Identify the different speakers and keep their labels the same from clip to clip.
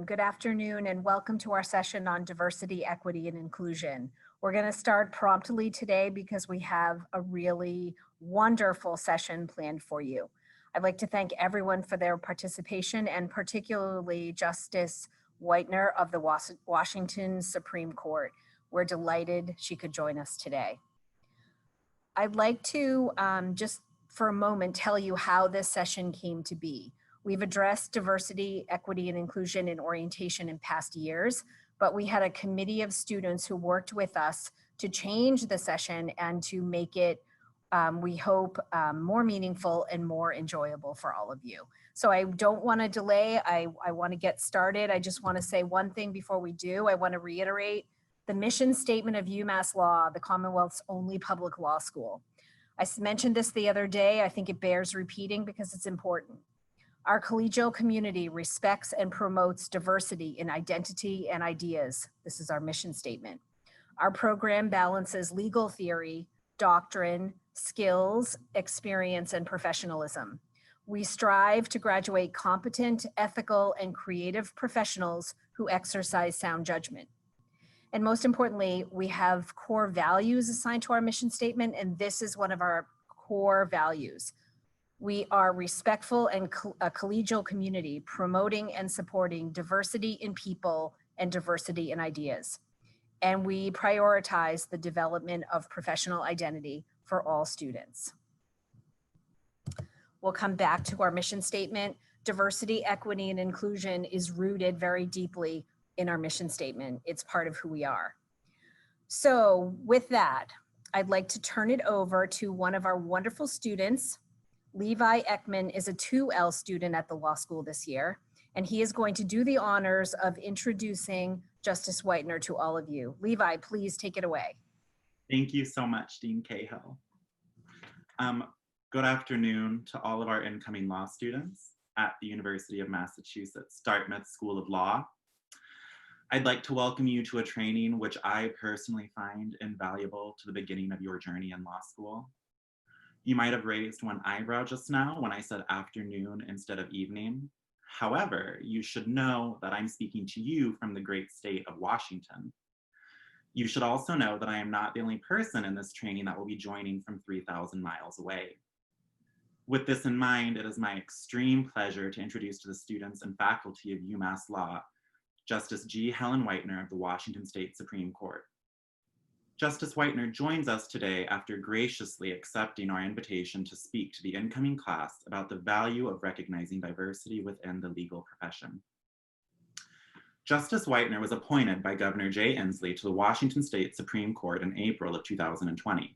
Speaker 1: Good afternoon and welcome to our session on diversity, equity, and inclusion. We're going to start promptly today because we have a really wonderful session planned for you. I'd like to thank everyone for their participation and particularly Justice Whitener of the Washington Supreme Court. We're delighted she could join us today. I'd like to just for a moment tell you how this session came to be. We've addressed diversity, equity, and inclusion in orientation in past years, but we had a committee of students who worked with us to change the session and to make it, we hope, more meaningful and more enjoyable for all of you. So I don't want to delay. I want to get started. I just want to say one thing before we do. I want to reiterate the mission statement of UMass Law, the Commonwealth's only public law school. I mentioned this the other day. I think it bears repeating because it's important. Our collegial community respects and promotes diversity in identity and ideas. This is our mission statement. Our program balances legal theory, doctrine, skills, experience, and professionalism. We strive to graduate competent, ethical, and creative professionals who exercise sound judgment. And most importantly, we have core values assigned to our mission statement, and this is one of our core values. We are respectful and a collegial community promoting and supporting diversity in people and diversity in ideas. And we prioritize the development of professional identity for all students. We'll come back to our mission statement. Diversity, equity, and inclusion is rooted very deeply in our mission statement. It's part of who we are. So with that, I'd like to turn it over to one of our wonderful students. Levi Ekman is a 2L student at the law school this year, and he is going to do the honors of introducing Justice Whitener to all of you. Levi, please take it away.
Speaker 2: Thank you so much, Dean Cahill. Good afternoon to all of our incoming law students at the University of Massachusetts Dartmouth School of Law. I'd like to welcome you to a training which I personally find invaluable to the beginning of your journey in law school. You might have raised one eyebrow just now when I said afternoon instead of evening. However, you should know that I'm speaking to you from the great state of Washington. You should also know that I am not the only person in this training that will be joining from 3,000 miles away. With this in mind, it is my extreme pleasure to introduce to the students and faculty of UMass Law, Justice G. Helen Whitener of the Washington State Supreme Court. Justice Whitener joins us today after graciously accepting our invitation to speak to the incoming class about the value of recognizing diversity within the legal profession. Justice Whitener was appointed by Governor Jay Inslee to the Washington State Supreme Court in April of 2020.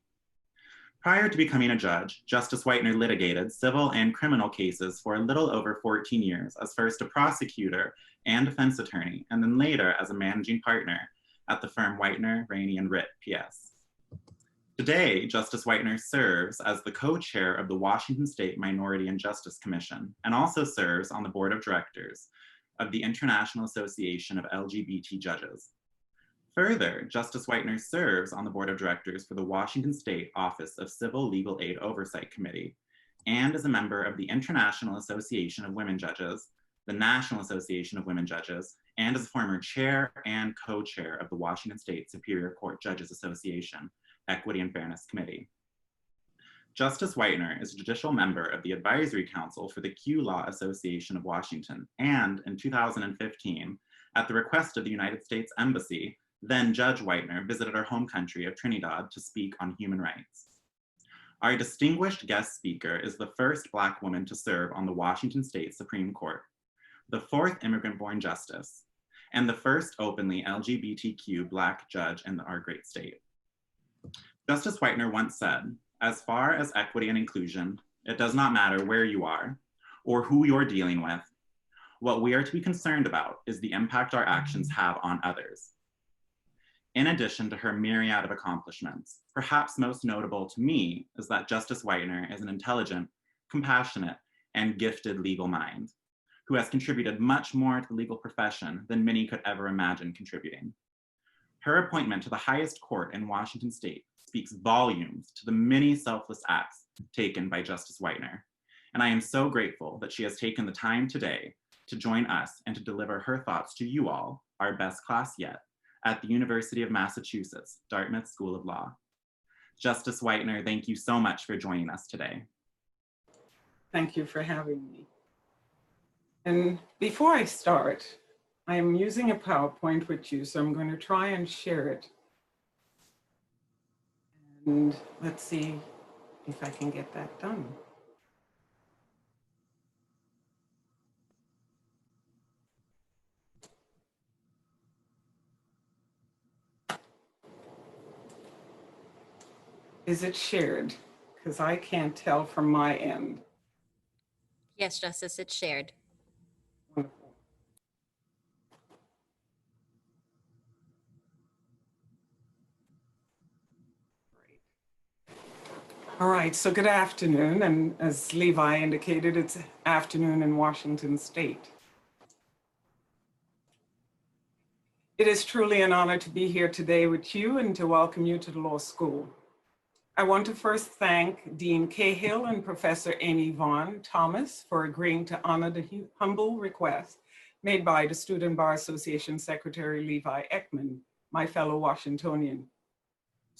Speaker 2: Prior to becoming a judge, Justice Whitener litigated civil and criminal cases for a little over 14 years as first a prosecutor and defense attorney, and then later as a managing partner at the firm Whitener, Rainey, and Ritt, PS. Today, Justice Whitener serves as the co-chair of the Washington State Minority and Justice Commission, and also serves on the board of directors of the International Association of LGBT Judges. Further, Justice Whitener serves on the board of directors for the Washington State Office of Civil Legal Aid Oversight Committee, and is a member of the International Association of Women Judges, the National Association of Women Judges, and is a former chair and co-chair of the Washington State Superior Court Judges Association, Equity and Fairness Committee. Justice Whitener is a judicial member of the Advisory Council for the Q Law Association of Washington, and in 2015, at the request of the United States Embassy, then Judge Whitener visited our home country of Trinidad to speak on human rights. Our distinguished guest speaker is the first Black woman to serve on the Washington State Supreme Court, the fourth immigrant-born justice, and the first openly LGBTQ Black judge in our great state. Justice Whitener once said, "As far as equity and inclusion, it does not matter where you are or who you're dealing with. What we are to be concerned about is the impact our actions have on others." In addition to her myriad of accomplishments, perhaps most notable to me is that Justice Whitener is an intelligent, compassionate, and gifted legal mind who has contributed much more to the legal profession than many could ever imagine contributing. Her appointment to the highest court in Washington State speaks volumes to the many selfless acts taken by Justice Whitener, and I am so grateful that she has taken the time today to join us and to deliver her thoughts to you all, our best class yet, at the University of Massachusetts, Dartmouth School of Law. Justice Whitener, thank you so much for joining us today.
Speaker 3: Thank you for having me. And before I start, I am using a PowerPoint with you, so I'm going to try and share it. And let's see if I can get that done. Is it shared? Because I can't tell from my end.
Speaker 4: Yes, Justice, it's shared.
Speaker 3: Wonderful. Great. All right, so good afternoon. And as Levi indicated, it's afternoon in Washington State. It is truly an honor to be here today with you and to welcome you to the law school. I want to first thank Dean Cahill and Professor Amy Vaughn Thomas for agreeing to honor the humble request made by the Student Bar Association Secretary Levi Ekman, my fellow Washingtonian.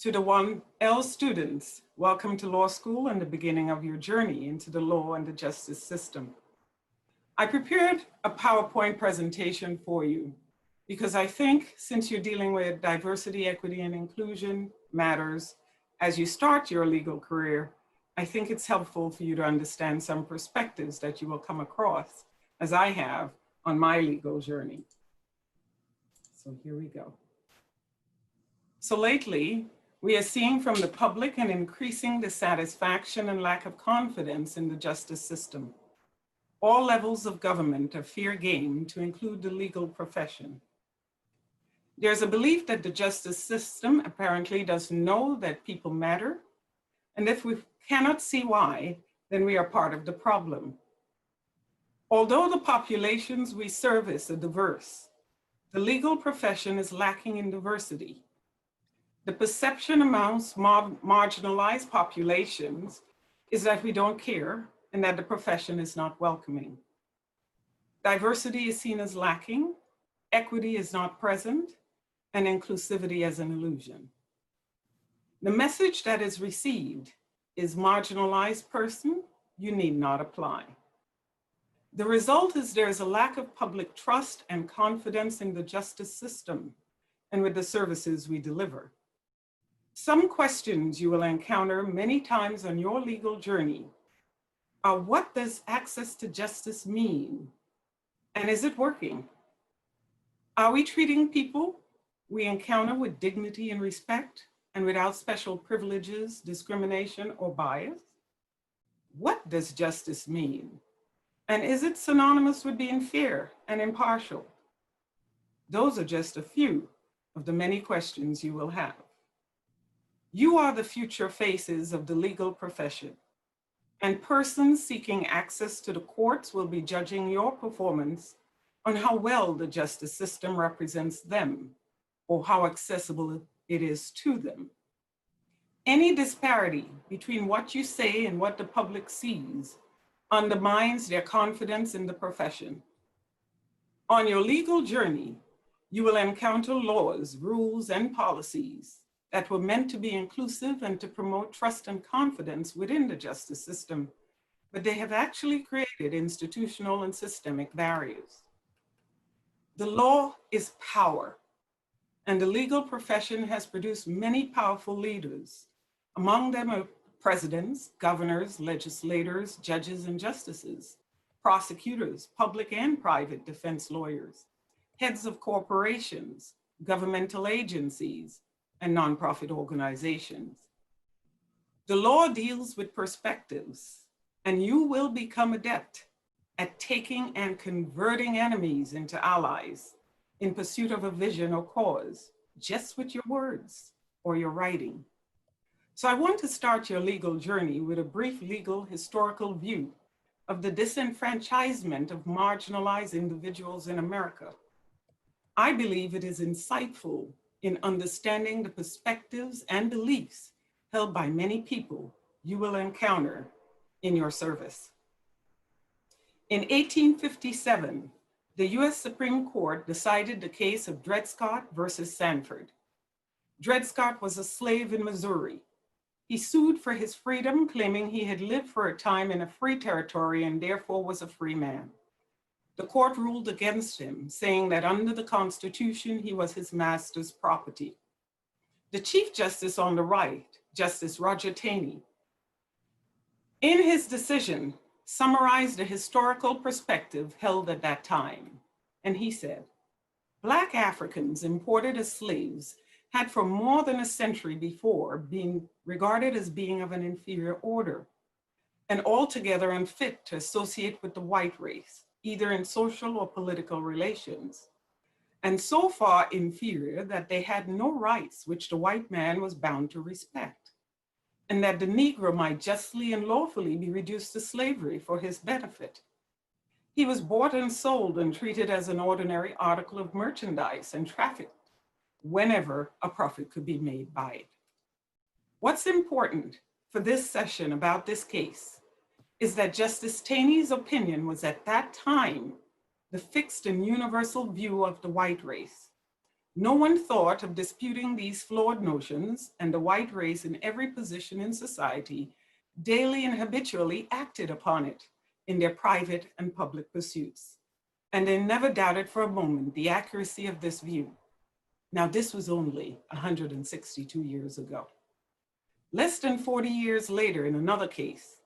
Speaker 3: To the 1L students, welcome to law school and the beginning of your journey into the law and the justice system. I prepared a PowerPoint presentation for you because I think since you're dealing with diversity, equity, and inclusion matters, as you start your legal career, I think it's helpful for you to understand some perspectives that you will come across, as I have on my legal journey. So here we go. So lately, we are seeing from the public an increasing dissatisfaction and lack of confidence in the justice system. All levels of government are fair game, to include the legal profession. There's a belief that the justice system apparently doesn't know that people matter. And if we cannot see why, then we are part of the problem. Although the populations we service are diverse, the legal profession is lacking in diversity. The perception amongst marginalized populations is that we don't care and that the profession is not welcoming. Diversity is seen as lacking, equity is not present, and inclusivity as an illusion. The message that is received is marginalized person, you need not apply. The result is there's a lack of public trust and confidence in the justice system and with the services we deliver. Some questions you will encounter many times on your legal journey are: what does access to justice mean? And is it working? Are we treating people we encounter with dignity and respect and without special privileges, discrimination, or bias? What does justice mean? And is it synonymous with being fair and impartial? Those are just a few of the many questions you will have. You are the future faces of the legal profession, and persons seeking access to the courts will be judging your performance on how well the justice system represents them or how accessible it is to them. Any disparity between what you say and what the public sees undermines their confidence in the profession. On your legal journey, you will encounter laws, rules, and policies that were meant to be inclusive and to promote trust and confidence within the justice system, but they have actually created institutional and systemic barriers. The law is power, and the legal profession has produced many powerful leaders. Among them are presidents, governors, legislators, judges and justices, prosecutors, public and private defense lawyers, heads of corporations, governmental agencies, and nonprofit organizations. The law deals with perspectives, and you will become adept at taking and converting enemies into allies in pursuit of a vision or cause, just with your words or your writing. So I want to start your legal journey with a brief legal historical view of the disenfranchisement of marginalized individuals in America. I believe it is insightful in understanding the perspectives and beliefs held by many people you will encounter in your service. In 1857, the US Supreme Court decided the case of Dred Scott versus Sanford. Dred Scott was a slave in Missouri. He sued for his freedom, claiming he had lived for a time in a free territory and therefore was a free man. The court ruled against him, saying that under the Constitution, he was his master's property. The Chief Justice on the right, Justice Roger Taney, in his decision, summarized the historical perspective held at that time. And he said, Black Africans imported as slaves had for more than a century before been regarded as being of an inferior order and altogether unfit to associate with the white race, either in social or political relations, and so far inferior that they had no rights which the white man was bound to respect, and that the Negro might justly and lawfully be reduced to slavery for his benefit. He was bought and sold and treated as an ordinary article of merchandise and trafficked whenever a profit could be made by it. What's important for this session about this case is that Justice Taney's opinion was at that time the fixed and universal view of the white race. No one thought of disputing these flawed notions, and the white race in every position in society daily and habitually acted upon it in their private and public pursuits. And they never doubted for a moment the accuracy of this view. Now, this was only 162 years ago. Less than 40 years later, in another case,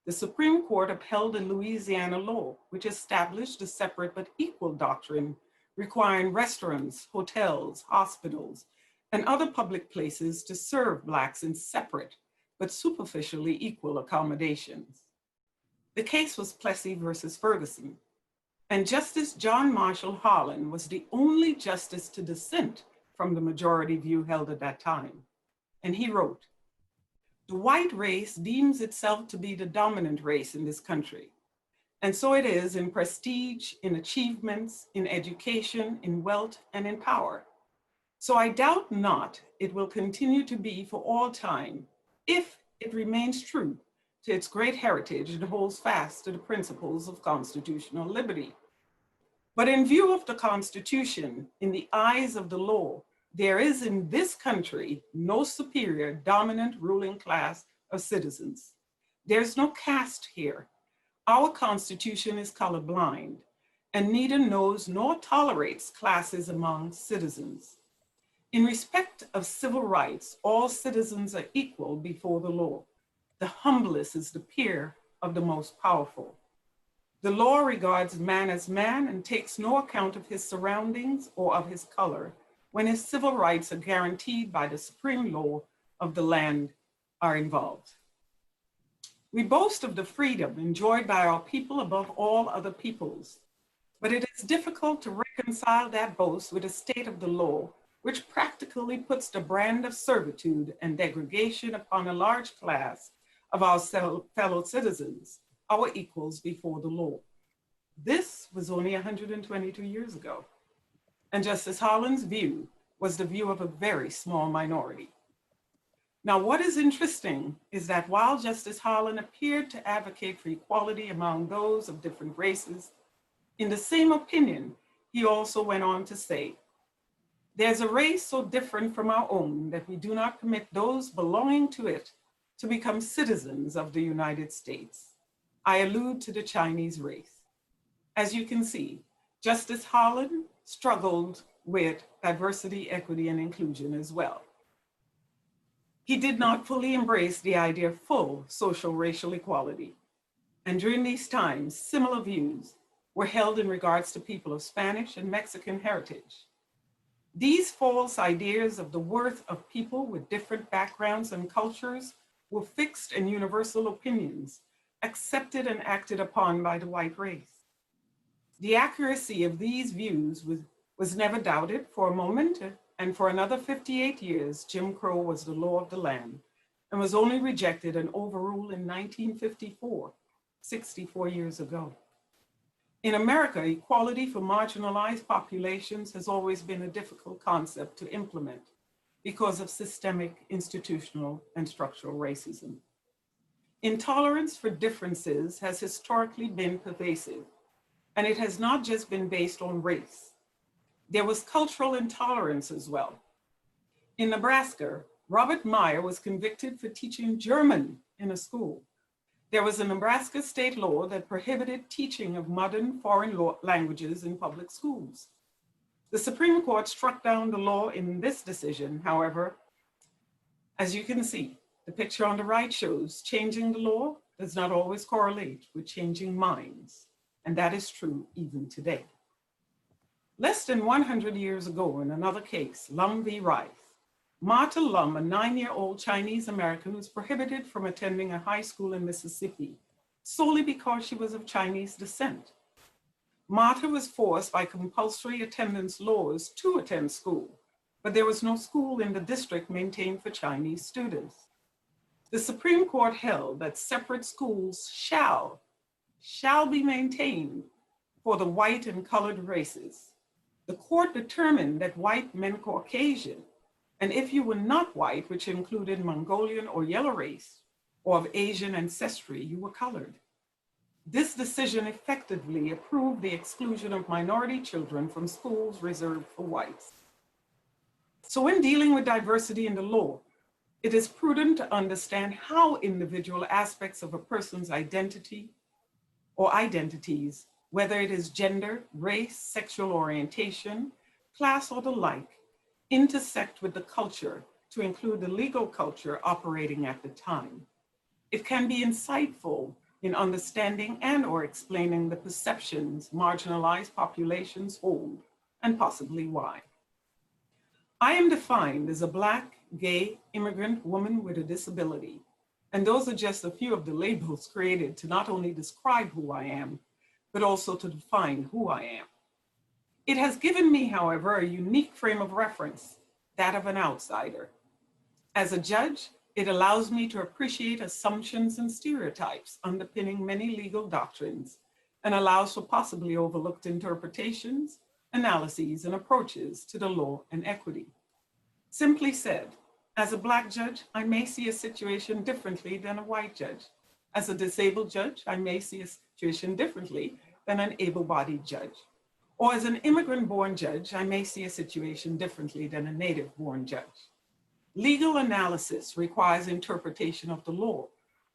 Speaker 3: the Supreme Court upheld a Louisiana law which established a separate but equal doctrine requiring restaurants, hotels, hospitals, and other public places to serve Blacks in separate but superficially equal accommodations. The case was Plessy versus Ferguson, and Justice John Marshall Harlan was the only justice to dissent from the majority view held at that time. And he wrote, "The white race deems itself to be the dominant race in this country. And so it is in prestige, in achievements, in education, in wealth, and in power. So I doubt not it will continue to be for all time if it remains true to its great heritage and holds fast to the principles of constitutional liberty. But in view of the Constitution, in the eyes of the law, there is in this country no superior dominant ruling class of citizens. There's no caste here. Our Constitution is colorblind and neither knows nor tolerates classes among citizens. In respect of civil rights, all citizens are equal before the law. The humblest is the peer of the most powerful. The law regards man as man and takes no account of his surroundings or of his color when his civil rights are guaranteed by the supreme law of the land are involved. We boast of the freedom enjoyed by our people above all other peoples, but it is difficult to reconcile that boast with a state of the law which practically puts the brand of servitude and degradation upon a large class of our fellow citizens, our equals before the law. This was only 122 years ago. And Justice Harlan's view was the view of a very small minority. Now, what is interesting is that while Justice Harlan appeared to advocate for equality among those of different races, in the same opinion, he also went on to say, "There's a race so different from our own that we do not permit those belonging to it to become citizens of the United States. I allude to the Chinese race." As you can see, Justice Harlan struggled with diversity, equity, and inclusion as well. He did not fully embrace the idea of full social racial equality. And during these times, similar views were held in regards to people of Spanish and Mexican heritage. These false ideas of the worth of people with different backgrounds and cultures were fixed and universal opinions, accepted and acted upon by the white race. The accuracy of these views was never doubted for a moment, and for another 58 years, Jim Crow was the law of the land and was only rejected and overruled in 1954, 64 years ago. In America, equality for marginalized populations has always been a difficult concept to implement because of systemic, institutional, and structural racism. Intolerance for differences has historically been pervasive, and it has not just been based on race. There was cultural intolerance as well. In Nebraska, Robert Meyer was convicted for teaching German in a school. There was a Nebraska state law that prohibited teaching of modern foreign languages in public schools. The Supreme Court struck down the law in this decision. However, as you can see, the picture on the right shows changing the law does not always correlate with changing minds, and that is true even today. Less than 100 years ago, in another case, Lum v. Rice, Martha Lum, a 9-year-old Chinese American, was prohibited from attending a high school in Mississippi solely because she was of Chinese descent. Martha was forced by compulsory attendance laws to attend school, but there was no school in the district maintained for Chinese students. The Supreme Court held that separate schools shall be maintained for the white and colored races. The court determined that white meant Caucasian, and if you were not white, which included Mongolian or yellow race, or of Asian ancestry, you were colored. This decision effectively approved the exclusion of minority children from schools reserved for whites. So when dealing with diversity in the law, it is prudent to understand how individual aspects of a person's identity or identities, whether it is gender, race, sexual orientation, class, or the like, intersect with the culture to include the legal culture operating at the time. It can be insightful in understanding and or explaining the perceptions marginalized populations hold and possibly why. I am defined as a Black, gay, immigrant woman with a disability, and those are just a few of the labels created to not only describe who I am, but also to define who I am. It has given me, however, a unique frame of reference, that of an outsider. As a judge, it allows me to appreciate assumptions and stereotypes underpinning many legal doctrines and allows for possibly overlooked interpretations, analyses, and approaches to the law and equity. Simply said, as a Black judge, I may see a situation differently than a white judge. As a disabled judge, I may see a situation differently than an able-bodied judge. Or as an immigrant-born judge, I may see a situation differently than a native-born judge. Legal analysis requires interpretation of the law,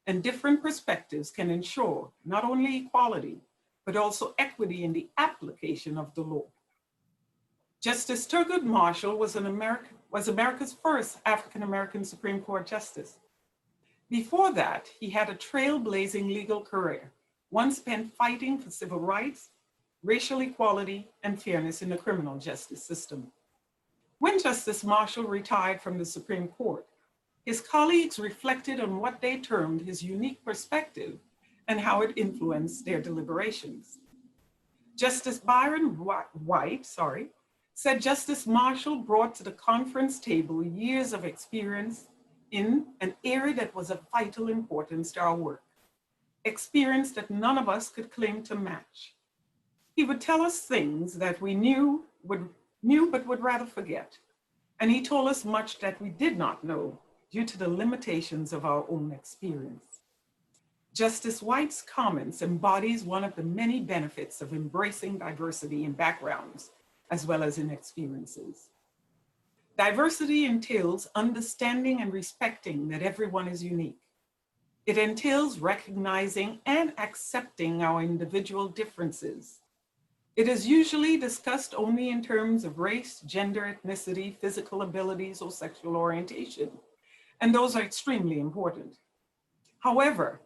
Speaker 3: and different perspectives can ensure not only equality, but also equity in the application of the law. Justice Thurgood Marshall was America's first African-American Supreme Court justice. Before that, he had a trailblazing legal career, one spent fighting for civil rights, racial equality, and fairness in the criminal justice system. When Justice Marshall retired from the Supreme Court, his colleagues reflected on what they termed his unique perspective and how it influenced their deliberations. Justice Byron White, said Justice Marshall brought to the conference table years of experience in an area that was of vital importance to our work, experience that none of us could claim to match. He would tell us things that we knew but would rather forget. And he told us much that we did not know due to the limitations of our own experience. Justice White's comments embodies one of the many benefits of embracing diversity in backgrounds as well as in experiences. Diversity entails understanding and respecting that everyone is unique. It entails recognizing and accepting our individual differences. It is usually discussed only in terms of race, gender, ethnicity, physical abilities, or sexual orientation, and those are extremely important. However,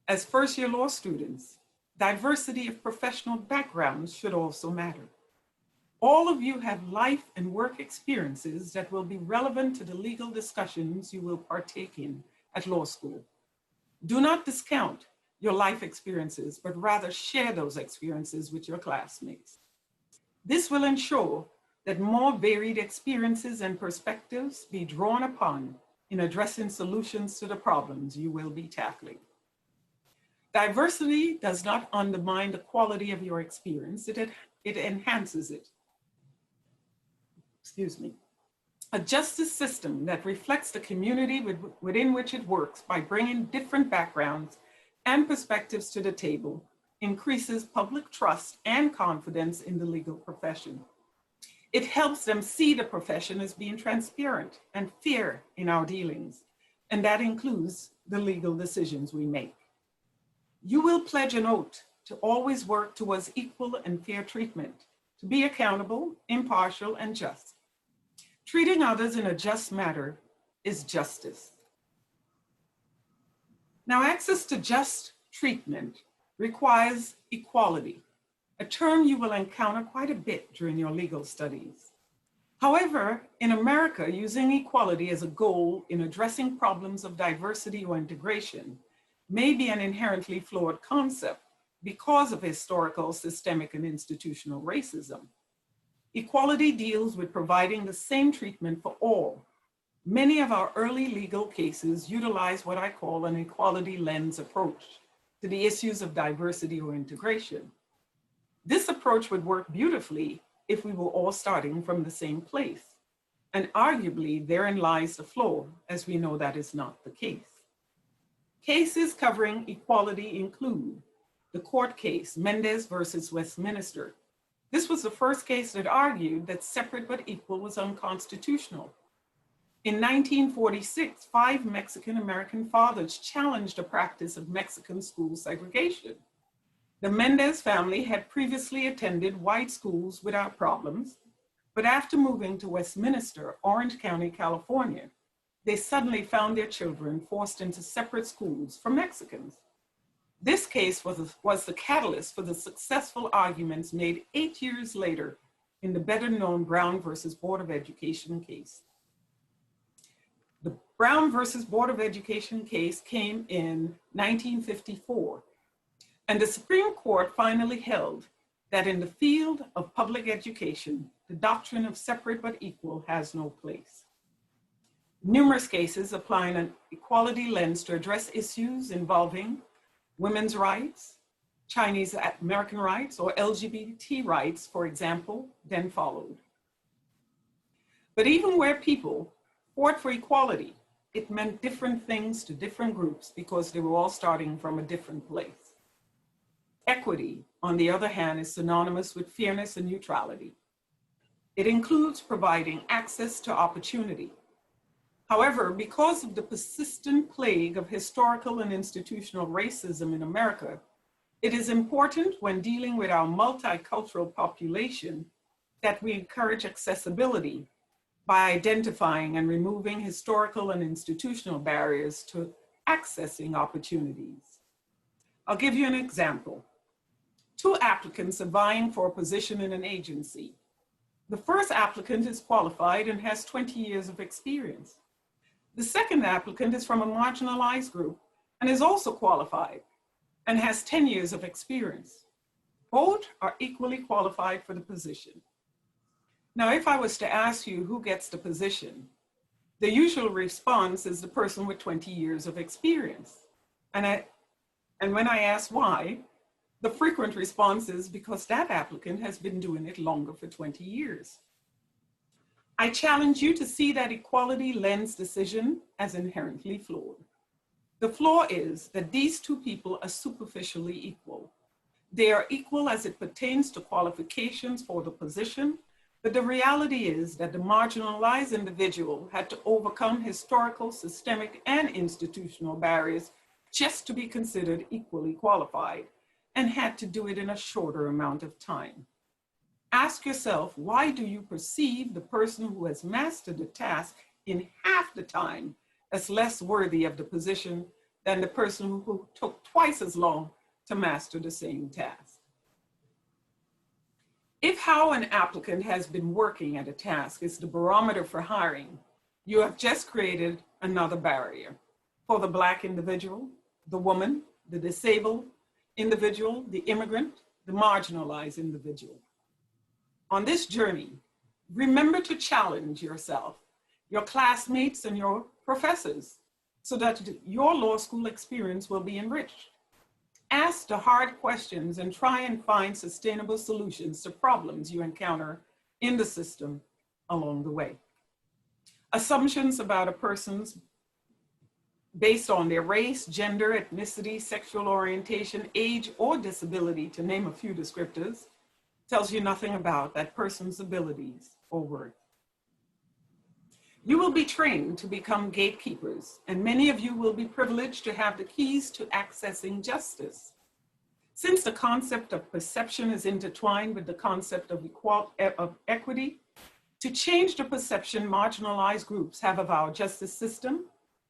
Speaker 3: as first-year law students, diversity of professional backgrounds should also matter. All of you have life and work experiences that will be relevant to the legal discussions you will partake in at law school. Do not discount your life experiences, but rather share those experiences with your classmates. This will ensure that more varied experiences and perspectives be drawn upon in addressing solutions to the problems you will be tackling. Diversity does not undermine the quality of your experience, it enhances it. A justice system that reflects the community within which it works by bringing different backgrounds and perspectives to the table increases public trust and confidence in the legal profession. It helps them see the profession as being transparent and fair in our dealings, and that includes the legal decisions we make. You will pledge an oath to always work towards equal and fair treatment, to be accountable, impartial, and just. Treating others in a just manner is justice. Now, access to just treatment requires equality, a term you will encounter quite a bit during your legal studies. However, in America, using equality as a goal in addressing problems of diversity or integration may be an inherently flawed concept because of historical, systemic, and institutional racism. Equality deals with providing the same treatment for all. Many of our early legal cases utilize what I call an equality lens approach to the issues of diversity or integration. This approach would work beautifully if we were all starting from the same place. And arguably, therein lies the flaw, as we know that is not the case. Cases covering equality include the court case, Mendez versus Westminster. This was the first case that argued that separate but equal was unconstitutional. In 1946, 5 Mexican-American fathers challenged the practice of Mexican school segregation. The Mendez family had previously attended white schools without problems, but after moving to Westminster, Orange County, California, they suddenly found their children forced into separate schools for Mexicans. This case was the catalyst for the successful arguments made 8 years later in the better-known Brown versus Board of Education case. The Brown versus Board of Education case came in 1954, and the Supreme Court finally held that in the field of public education, the doctrine of separate but equal has no place. Numerous cases applying an equality lens to address issues involving women's rights, Chinese American rights, or LGBT rights, for example, then followed. But even where people fought for equality, it meant different things to different groups because they were all starting from a different place. Equity, on the other hand, is synonymous with fairness and neutrality. It includes providing access to opportunity. However, because of the persistent plague of historical and institutional racism in America, it is important when dealing with our multicultural population that we encourage accessibility by identifying and removing historical and institutional barriers to accessing opportunities. I'll give you an example. 2 applicants are vying for a position in an agency. The first applicant is qualified and has 20 years of experience. The second applicant is from a marginalized group and is also qualified and has 10 years of experience. Both are equally qualified for the position. Now, if I was to ask you who gets the position, the usual response is the person with 20 years of experience. And when I ask why, the frequent response is because that applicant has been doing it longer for 20 years. I challenge you to see that equality lens decision as inherently flawed. The flaw is that these 2 people are superficially equal. They are equal as it pertains to qualifications for the position, but the reality is that the marginalized individual had to overcome historical, systemic, and institutional barriers just to be considered equally qualified, and had to do it in a shorter amount of time. Ask yourself, why do you perceive the person who has mastered the task in half the time as less worthy of the position than the person who took twice as long to master the same task? If how an applicant has been working at a task is the barometer for hiring, you have just created another barrier for the Black individual, the woman, the disabled individual, the immigrant, the marginalized individual. On this journey, remember to challenge yourself, your classmates, and your professors so that your law school experience will be enriched. Ask the hard questions and try and find sustainable solutions to problems you encounter in the system along the way. Assumptions about a person's based on their race, gender, ethnicity, sexual orientation, age, or disability, to name a few descriptors, tells you nothing about that person's abilities or worth. You will be trained to become gatekeepers, and many of you will be privileged to have the keys to accessing justice. Since the concept of perception is intertwined with the concept of equity, to change the perception marginalized groups have of our justice system,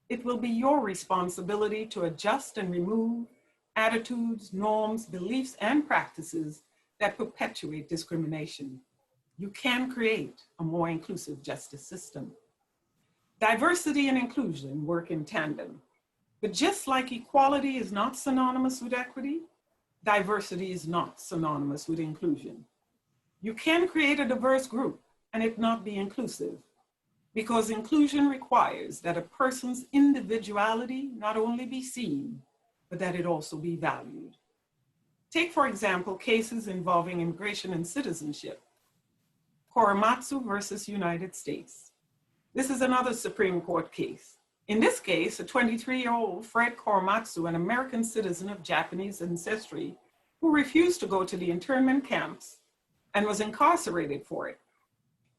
Speaker 3: it will be your responsibility to adjust and remove attitudes, norms, beliefs, and practices that perpetuate discrimination. You can create a more inclusive justice system. Diversity and inclusion work in tandem, but just like equality is not synonymous with equity, diversity is not synonymous with inclusion. You can create a diverse group and it not be inclusive, because inclusion requires that a person's individuality not only be seen, but that it also be valued. Take, for example, cases involving immigration and citizenship. Korematsu versus United States. This is another Supreme Court case. In this case, a 23-year-old Fred Korematsu, an American citizen of Japanese ancestry, who refused to go to the internment camps and was incarcerated for it.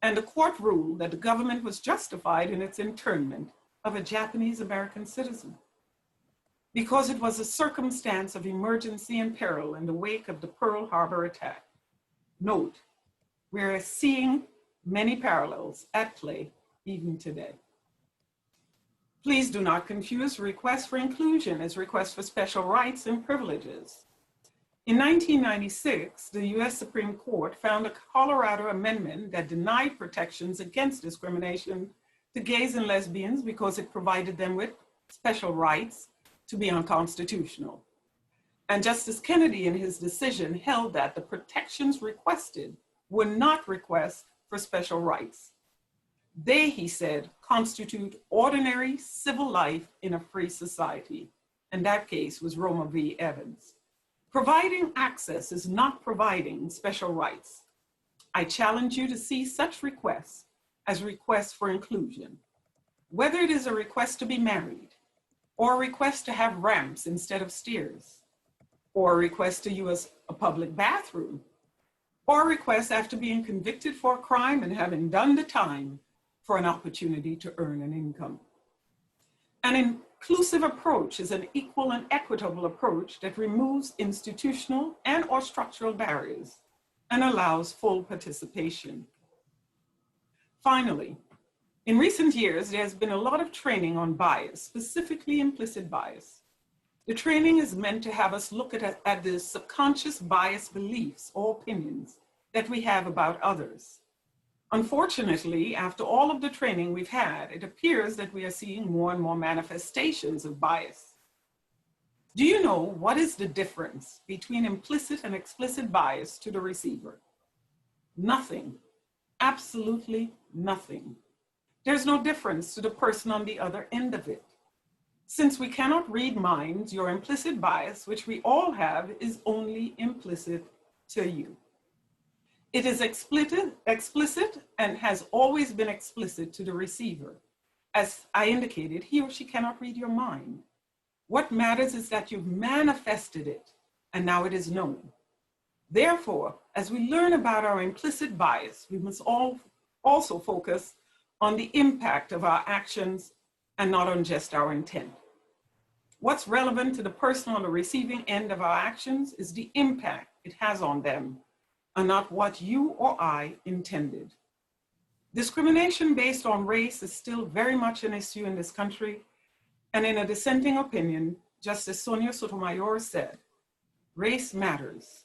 Speaker 3: And the court ruled that the government was justified in its internment of a Japanese American citizen because it was a circumstance of emergency and peril in the wake of the Pearl Harbor attack. Note, we're seeing many parallels at play even today. Please do not confuse requests for inclusion as requests for special rights and privileges. In 1996, the US Supreme Court found a Colorado amendment that denied protections against discrimination to gays and lesbians because it provided them with special rights to be unconstitutional. And Justice Kennedy, in his decision, held that the protections requested were not requests for special rights. They, he said, constitute ordinary civil life in a free society. And that case was Roma v. Evans. Providing access is not providing special rights. I challenge you to see such requests as requests for inclusion. Whether it is a request to be married, or a request to have ramps instead of stairs, or a request to use a public bathroom, or a request after being convicted for a crime and having done the time for an opportunity to earn an income. An inclusive approach is an equal and equitable approach that removes institutional and or structural barriers and allows full participation. Finally, in recent years, there has been a lot of training on bias, specifically implicit bias. The training is meant to have us look at the subconscious bias beliefs or opinions that we have about others. Unfortunately, after all of the training we've had, it appears that we are seeing more and more manifestations of bias. Do you know what is the difference between implicit and explicit bias to the receiver? Nothing, absolutely nothing. There's no difference to the person on the other end of it. Since we cannot read minds, your implicit bias, which we all have, is only implicit to you. It is explicit and has always been explicit to the receiver. As I indicated, he or she cannot read your mind. What matters is that you've manifested it, and now it is known. Therefore, as we learn about our implicit bias, we must also focus on the impact of our actions and not on just our intent. What's relevant to the person on the receiving end of our actions is the impact it has on them, and not what you or I intended. Discrimination based on race is still very much an issue in this country, and in a dissenting opinion, Justice Sonia Sotomayor said, race matters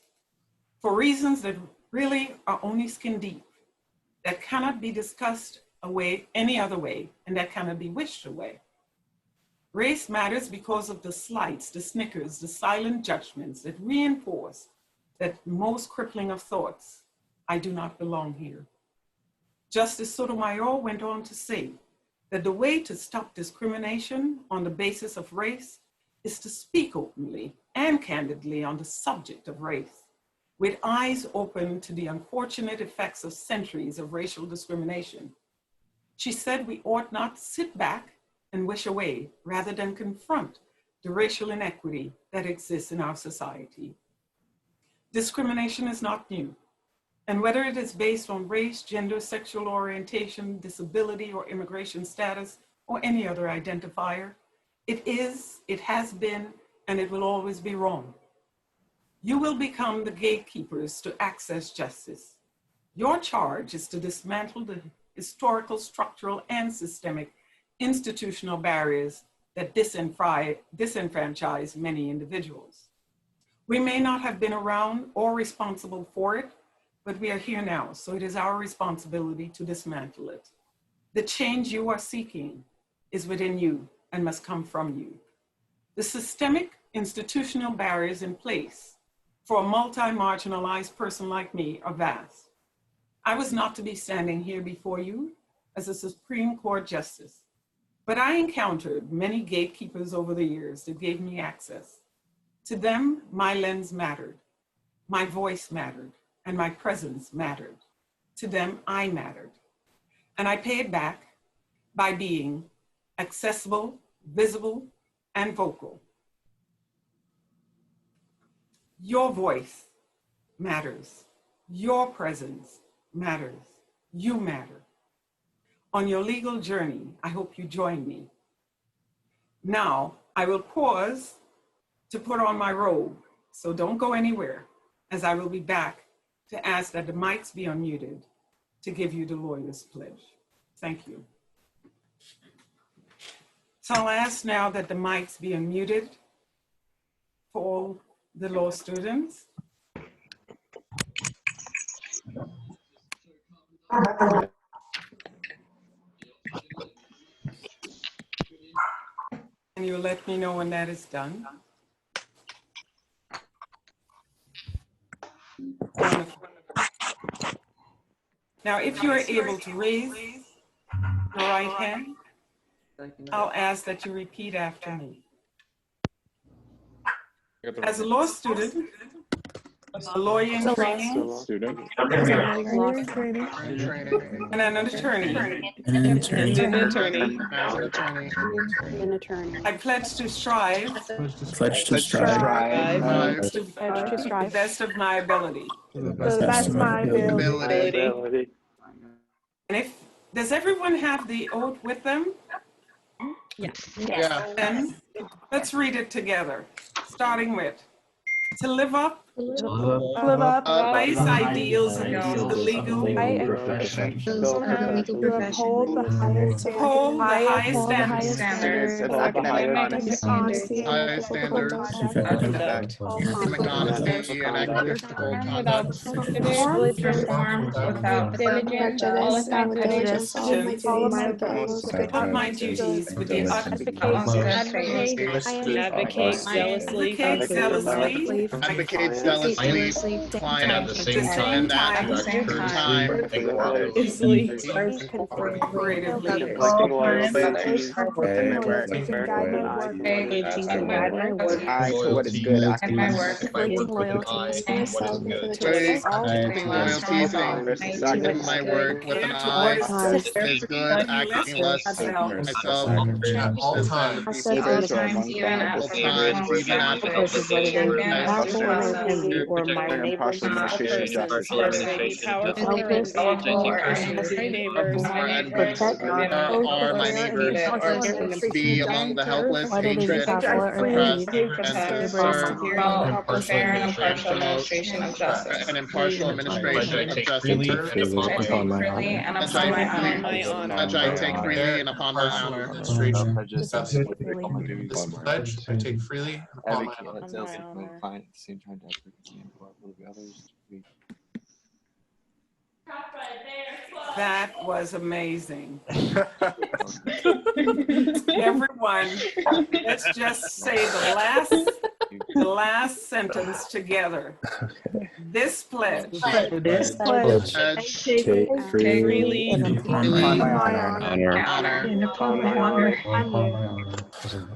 Speaker 3: for reasons that really are only skin deep, that cannot be discussed away any other way, and that cannot be wished away. Race matters because of the slights, the snickers, the silent judgments that reinforce that most crippling of thoughts, I do not belong here. Justice Sotomayor went on to say that the way to stop discrimination on the basis of race is to speak openly and candidly on the subject of race, with eyes open to the unfortunate effects of centuries of racial discrimination. She said we ought not sit back and wish away rather than confront the racial inequity that exists in our society. Discrimination is not new, and whether it is based on race, gender, sexual orientation, disability, or immigration status, or any other identifier, it is, it has been, and it will always be wrong. You will become the gatekeepers to access justice. Your charge is to dismantle the historical, structural, and systemic institutional barriers that disenfranchise many individuals. We may not have been around or responsible for it, but we are here now, so it is our responsibility to dismantle it. The change you are seeking is within you and must come from you. The systemic institutional barriers in place for a multi-marginalized person like me are vast. I was not to be standing here before you as a Supreme Court justice, but I encountered many gatekeepers over the years that gave me access. To them, my lens mattered, my voice mattered, and my presence mattered. To them, I mattered. And I paid back by being accessible, visible, and vocal. Your voice matters. Your presence matters. You matter. On your legal journey, I hope you join me. Now, I will pause to put on my robe, so don't go anywhere, as I will be back to ask that the mics be unmuted to give you the lawyer's pledge. Thank you. So I'll ask now that the mics be unmuted for all the law students. And you'll let me know when that is done. Wonderful. Now, if you are able to raise your right hand, I'll ask that you repeat after me. As a law student, a lawyer in training, and an attorney, I pledge to strive to the best of my ability. And if, does everyone have the oath with them?
Speaker 5: Yes.
Speaker 3: Then let's read it together, starting with, to live up highest ideals of the legal profession,
Speaker 6: Uphold the highest
Speaker 3: standards
Speaker 6: of academic honesty and ethical conduct,
Speaker 5: Academic honesty and equitable conduct.
Speaker 6: without prejudice, and with diligence, all of my goals,
Speaker 3: of my duties with the utmost
Speaker 5: Advocate zealously
Speaker 7: And at the same time,
Speaker 5: easily
Speaker 3: cooperatively
Speaker 6: guide my work
Speaker 7: to what is good,
Speaker 6: and my work, reflecting loyalty to myself and to the church.
Speaker 5: acting my work with an eye is good, acting less myself
Speaker 7: all times,
Speaker 6: Even
Speaker 5: places, whether they be national or independent,
Speaker 6: or my neighbors,
Speaker 5: whether they be powerful or neighbors,
Speaker 6: protect
Speaker 5: are my neighbors, be among the helpless, hatred, oppressed, and serve an impartial administration of justice. As I take freely and upon my honor.
Speaker 7: This pledge I take freely upon my honor.
Speaker 3: That was amazing. Everyone, let's just say the last sentence together. This pledge
Speaker 5: Take freely
Speaker 6: and upon my honor.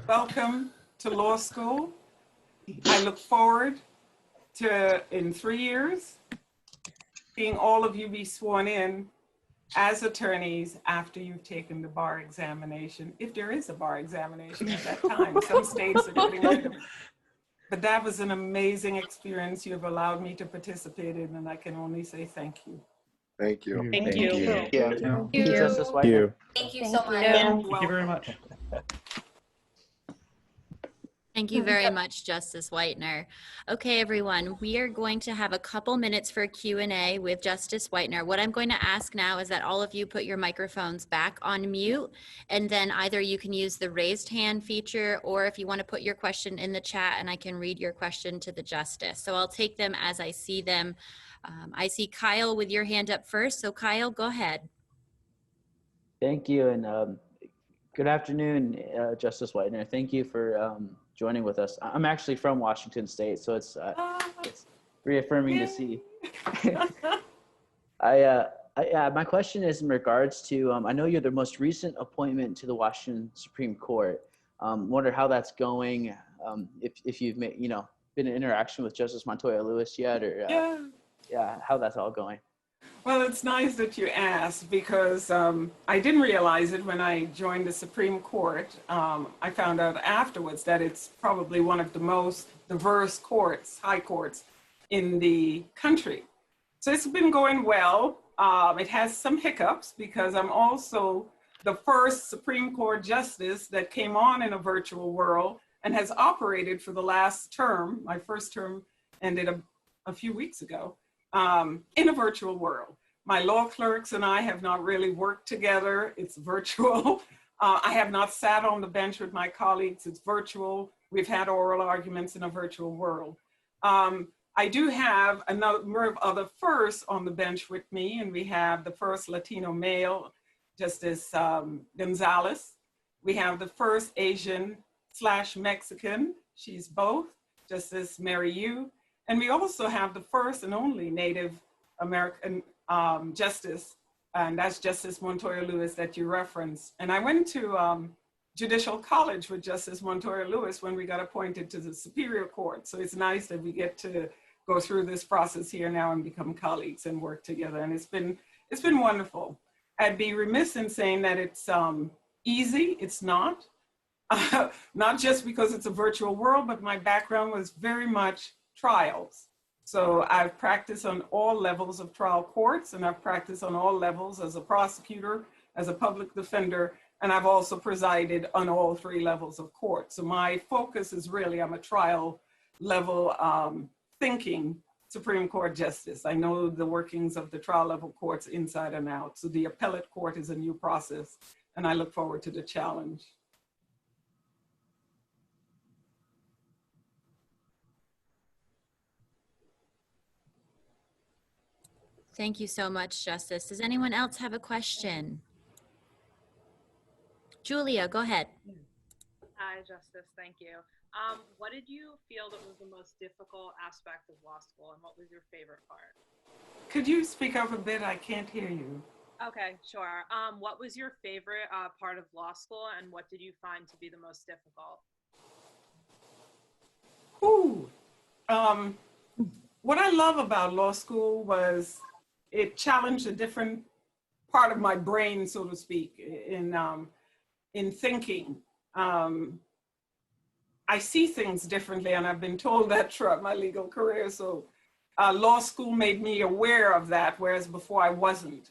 Speaker 3: Welcome to law school. I look forward to, in 3 years, seeing all of you be sworn in as attorneys after you've taken the bar examination, if there is a bar examination at that time. Some states are getting rid of it. But that was an amazing experience you've allowed me to participate in, and I can only say thank you.
Speaker 8: Thank you.
Speaker 6: Thank you.
Speaker 9: Thank you, Justice Whitener.
Speaker 4: Thank you so much.
Speaker 6: Thank
Speaker 3: Thank you very
Speaker 5: much.
Speaker 4: Thank you very much, Justice Whitener. Okay, everyone, we are going to have a couple minutes for Q&A with Justice Whitener. What I'm going to ask now is that all of you put your microphones back on mute, and then either you can use the raised hand feature, or if you want to put your question in the chat and I can read your question to the Justice. So I'll take them as I see them. I see Kyle with your hand up first. So Kyle, go ahead.
Speaker 9: Thank you, and good afternoon, Justice Whitener. Thank you for joining with us. I'm actually from Washington State, so it's reaffirming to see. My question is in regards to, I know you're the most recent appointment to the Washington Supreme Court. Wonder how that's going, if you've made, been in interaction with Justice Montoya Lewis yet, or how that's all going.
Speaker 3: Well, it's nice that you asked, because I didn't realize it when I joined the Supreme Court. I found out afterwards that it's probably one of the most diverse courts, high courts in the country. So it's been going well. It has some hiccups because I'm also the first Supreme Court justice that came on in a virtual world and has operated for the last term. My first term ended a few weeks ago. In a virtual world. My law clerks and I have not really worked together. It's virtual. I have not sat on the bench with my colleagues. It's virtual. We've had oral arguments in a virtual world. I do have a number of other firsts on the bench with me, and we have the first Latino male, Justice Gonzalez. We have the first Asian/Mexican, she's both, Justice Mary Yu. And we also have the first and only Native American justice, and that's Justice Montoya Lewis that you referenced. And I went to Judicial College with Justice Montoya Lewis when we got appointed to the Superior Court. So it's nice that we get to go through this process here now and become colleagues and work together. And it's been wonderful. I'd be remiss in saying that it's easy. It's not. Not just because it's a virtual world, but my background was very much trials. So I've practiced on all levels of trial courts, and I've practiced on all levels as a prosecutor, as a public defender, and I've also presided on all three levels of court. So my focus is really, I'm a trial level thinking Supreme Court justice. I know the workings of the trial level courts inside and out. So the appellate court is a new process, and I look forward to the challenge.
Speaker 4: Thank you so much, Justice. Does anyone else have a question? Julia, go ahead.
Speaker 10: Hi, Justice. Thank you. What did you feel that was the most difficult aspect of law school, and what was your favorite part?
Speaker 3: Could you speak up a bit? I can't hear you.
Speaker 10: Okay, sure. What was your favorite part of law school, and what did you find to be the most difficult?
Speaker 3: Ooh. What I love about law school was it challenged a different part of my brain, so to speak, in thinking. I see things differently, and I've been told that throughout my legal career. So law school made me aware of that, whereas before I wasn't.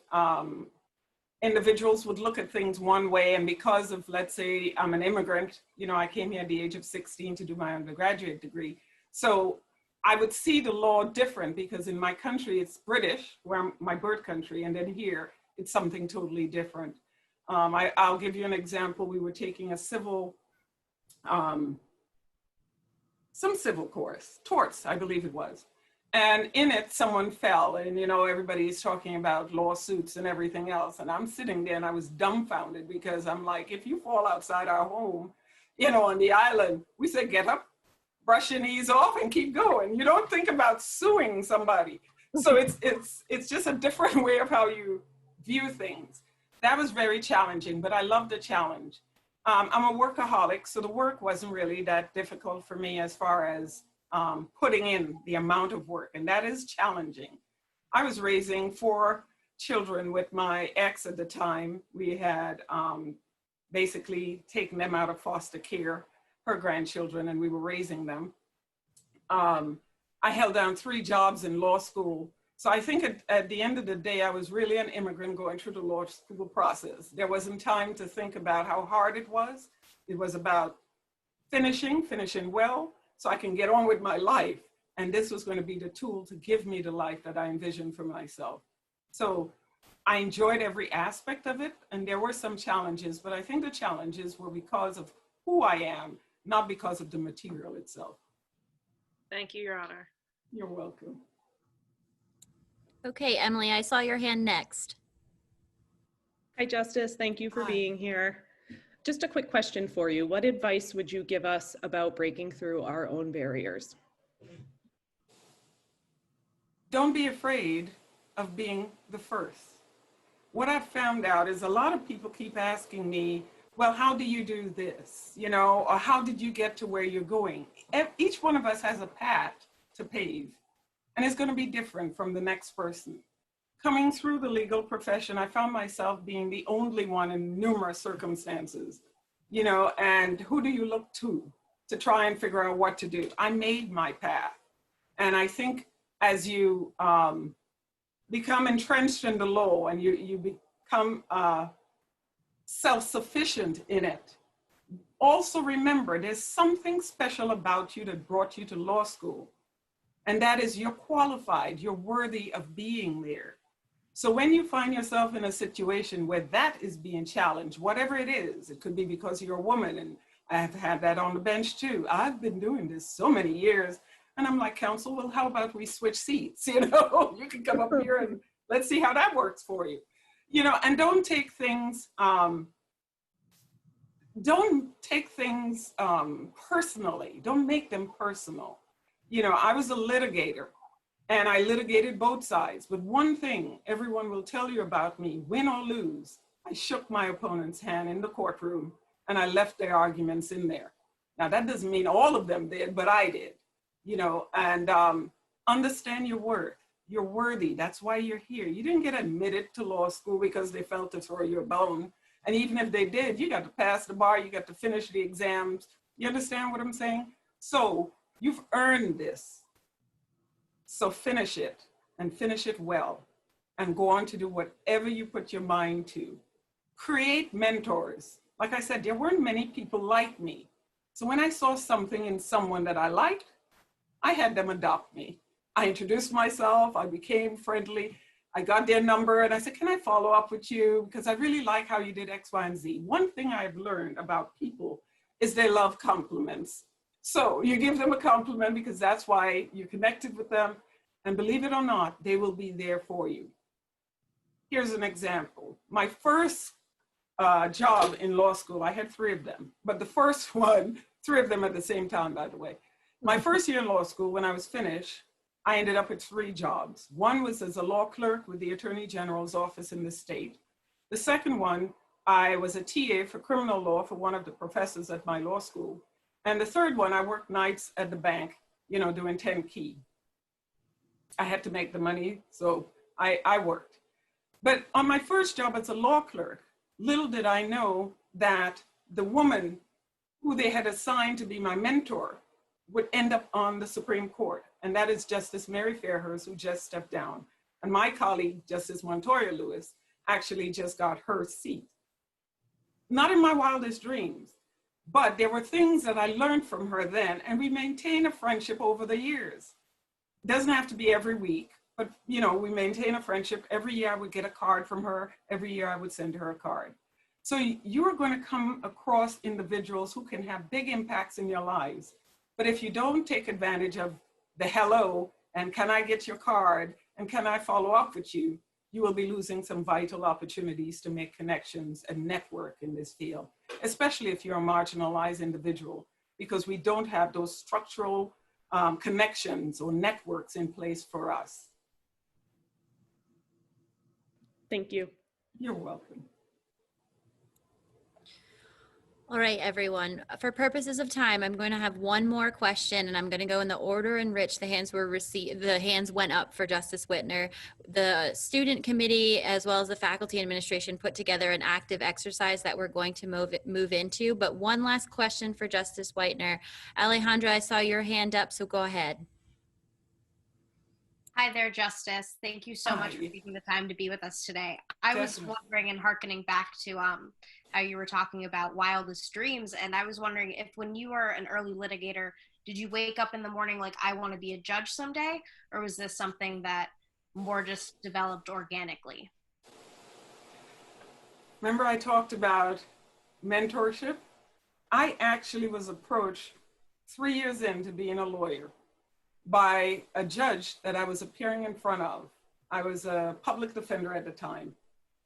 Speaker 3: Individuals would look at things one way, and because of, let's say, I'm an immigrant, I came here at the age of 16 to do my undergraduate degree. So I would see the law different because in my country, it's British, my birth country, and then here, it's something totally different. I'll give you an example. We were taking a some civil course, torts, I believe it was. And in it, someone fell, and everybody's talking about lawsuits and everything else. And I'm sitting there and I was dumbfounded because I'm like, if you fall outside our home, on the island, we say, get up, brush your knees off and keep going. You don't think about suing somebody. So it's just a different way of how you view things. That was very challenging, but I love the challenge. I'm a workaholic, so the work wasn't really that difficult for me as far as putting in the amount of work, and that is challenging. I was raising 4 children with my ex at the time. We had basically taken them out of foster care, her grandchildren, and we were raising them. I held down 3 jobs in law school. So I think at the end of the day, I was really an immigrant going through the law school process. There wasn't time to think about how hard it was. It was about finishing well, so I can get on with my life. And this was going to be the tool to give me the life that I envisioned for myself. So I enjoyed every aspect of it. And there were some challenges, but I think the challenges were because of who I am, not because of the material itself.
Speaker 10: Thank you, Your Honor.
Speaker 3: You're welcome.
Speaker 4: Okay, Emily, I saw your hand next.
Speaker 8: Hi, Justice. Thank you for being here. Just a quick question for you. What advice would you give us about breaking through our own barriers?
Speaker 3: Don't be afraid of being the first. What I've found out is a lot of people keep asking me, well, how do you do this? You know, or how did you get to where you're going? Each one of us has a path to pave, and it's going to be different from the next person. Coming through the legal profession, I found myself being the only one in numerous circumstances, you know, and who do you look to try and figure out what to do? I made my path. And I think as you become entrenched in the law and you become self-sufficient in it, also remember there's something special about you that brought you to law school. And that is you're qualified, you're worthy of being there. So when you find yourself in a situation where that is being challenged, whatever it is, it could be because you're a woman, and I have had that on the bench too. I've been doing this so many years, and I'm like, counsel, well, how about we switch seats? You know, you can come up here and let's see how that works for you. You know, and don't take things personally. Don't make them personal. You know, I was a litigator. And I litigated both sides. But one thing everyone will tell you about me, win or lose, I shook my opponent's hand in the courtroom and I left their arguments in there. Now that doesn't mean all of them did, but I did, you know, and understand your worth. You're worthy, that's why you're here. You didn't get admitted to law school because they felt to throw you a bone. And even if they did, you got to pass the bar, you got to finish the exams. You understand what I'm saying? So you've earned this. So finish it and finish it well and go on to do whatever you put your mind to. Create mentors. Like I said, there weren't many people like me. So when I saw something in someone that I liked, I had them adopt me. I introduced myself, I became friendly. I got their number and I said, can I follow up with you? Because I really like how you did X, Y, and Z. One thing I've learned about people is they love compliments. So you give them a compliment because that's why you connected with them. And believe it or not, they will be there for you. Here's an example. My first job in law school, I had 3 of them. But the first one, 3 of them at the same time, by the way. My first year in law school, when I was finished, I ended up with 3 jobs. One was as a law clerk with the Attorney General's office in the state. The second one, I was a TA for criminal law for one of the professors at my law school. And the third one, I worked nights at the bank, you know, doing 10 key. I had to make the money, so I worked. But on my first job as a law clerk, little did I know that the woman who they had assigned to be my mentor would end up on the Supreme Court. And that is Justice Mary Fairhurst, who just stepped down. And my colleague, Justice Montoya Lewis, actually just got her seat. Not in my wildest dreams. But there were things that I learned from her then, and we maintain a friendship over the years. It doesn't have to be every week, but you know, we maintain a friendship. Every year I would get a card from her. Every year I would send her a card. So you are going to come across individuals who can have big impacts in your lives. But if you don't take advantage of the hello, and can I get your card, and can I follow up with you, you will be losing some vital opportunities to make connections and network in this field, especially if you're a marginalized individual, because we don't have those structural connections or networks in place for us.
Speaker 8: Thank you.
Speaker 3: You're welcome.
Speaker 4: All right, everyone. For purposes of time, I'm going to have one more question, and I'm going to go in the order in which the hands went up for Justice Whitner. The student committee, as well as the faculty administration, put together an active exercise that we're going to move into. But one last question for Justice Whitner. Alejandra, I saw your hand up, so go ahead.
Speaker 11: Hi there, Justice. Thank you so much for taking the time to be with us today. I was wondering, and hearkening back to how you were talking about wildest dreams, and I was wondering if when you were an early litigator, did you wake up in the morning like, I want to be a judge someday, or was this something that more just developed organically?
Speaker 3: Remember I talked about mentorship? I actually was approached 3 years into being a lawyer by a judge that I was appearing in front of. I was a public defender at the time,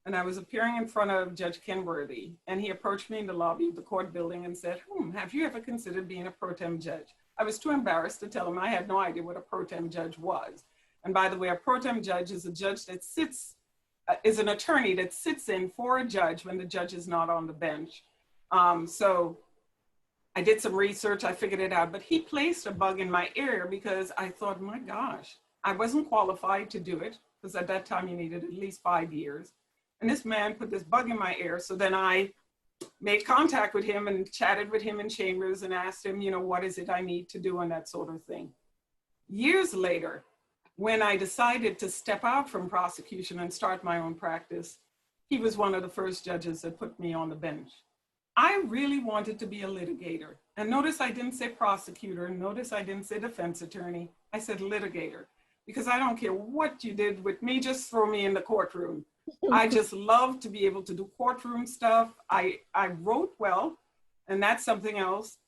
Speaker 3: and I was appearing in front of Judge Kenworthy, and he approached me in the lobby of the court building and said, have you ever considered being a pro tem judge? I was too embarrassed to tell him I had no idea what a pro tem judge was. And by the way, a pro tem judge is a judge that is an attorney that sits in for a judge when the judge is not on the bench. So I did some research, I figured it out, but he placed a bug in my ear because I thought, my gosh, I wasn't qualified to do it because at that time you needed at least 5 years. And this man put this bug in my ear. So then I made contact with him and chatted with him in chambers and asked him, what is it I need to do and that sort of thing. Years later, when I decided to step out from prosecution and start my own practice, he was one of the first judges that put me on the bench. I really wanted to be a litigator. And notice I didn't say prosecutor. Notice I didn't say defense attorney. I said litigator, because I don't care what you did with me, just throw me in the courtroom. I just love to be able to do courtroom stuff. I wrote well, and that's something else.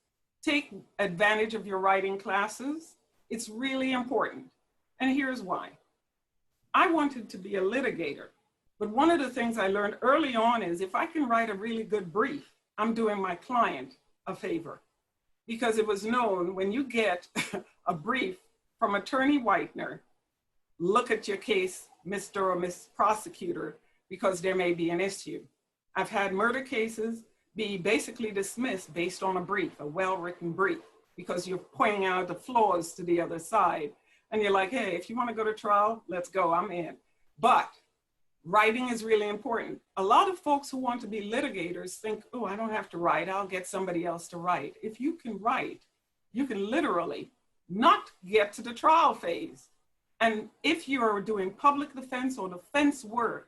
Speaker 3: Take advantage of your writing classes. It's really important. And here's why. I wanted to be a litigator, but one of the things I learned early on is if I can write a really good brief, I'm doing my client a favor, because it was known when you get a brief from Attorney Whitener, look at your case, Mr. or Miss Prosecutor, because there may be an issue. I've had murder cases be basically dismissed based on a brief, a well-written brief, because you're pointing out the flaws to the other side. And you're like, hey, if you want to go to trial, let's go, I'm in. But writing is really important. A lot of folks who want to be litigators think, oh, I don't have to write, I'll get somebody else to write. If you can write, you can literally not get to the trial phase. And if you're doing public defense or defense work,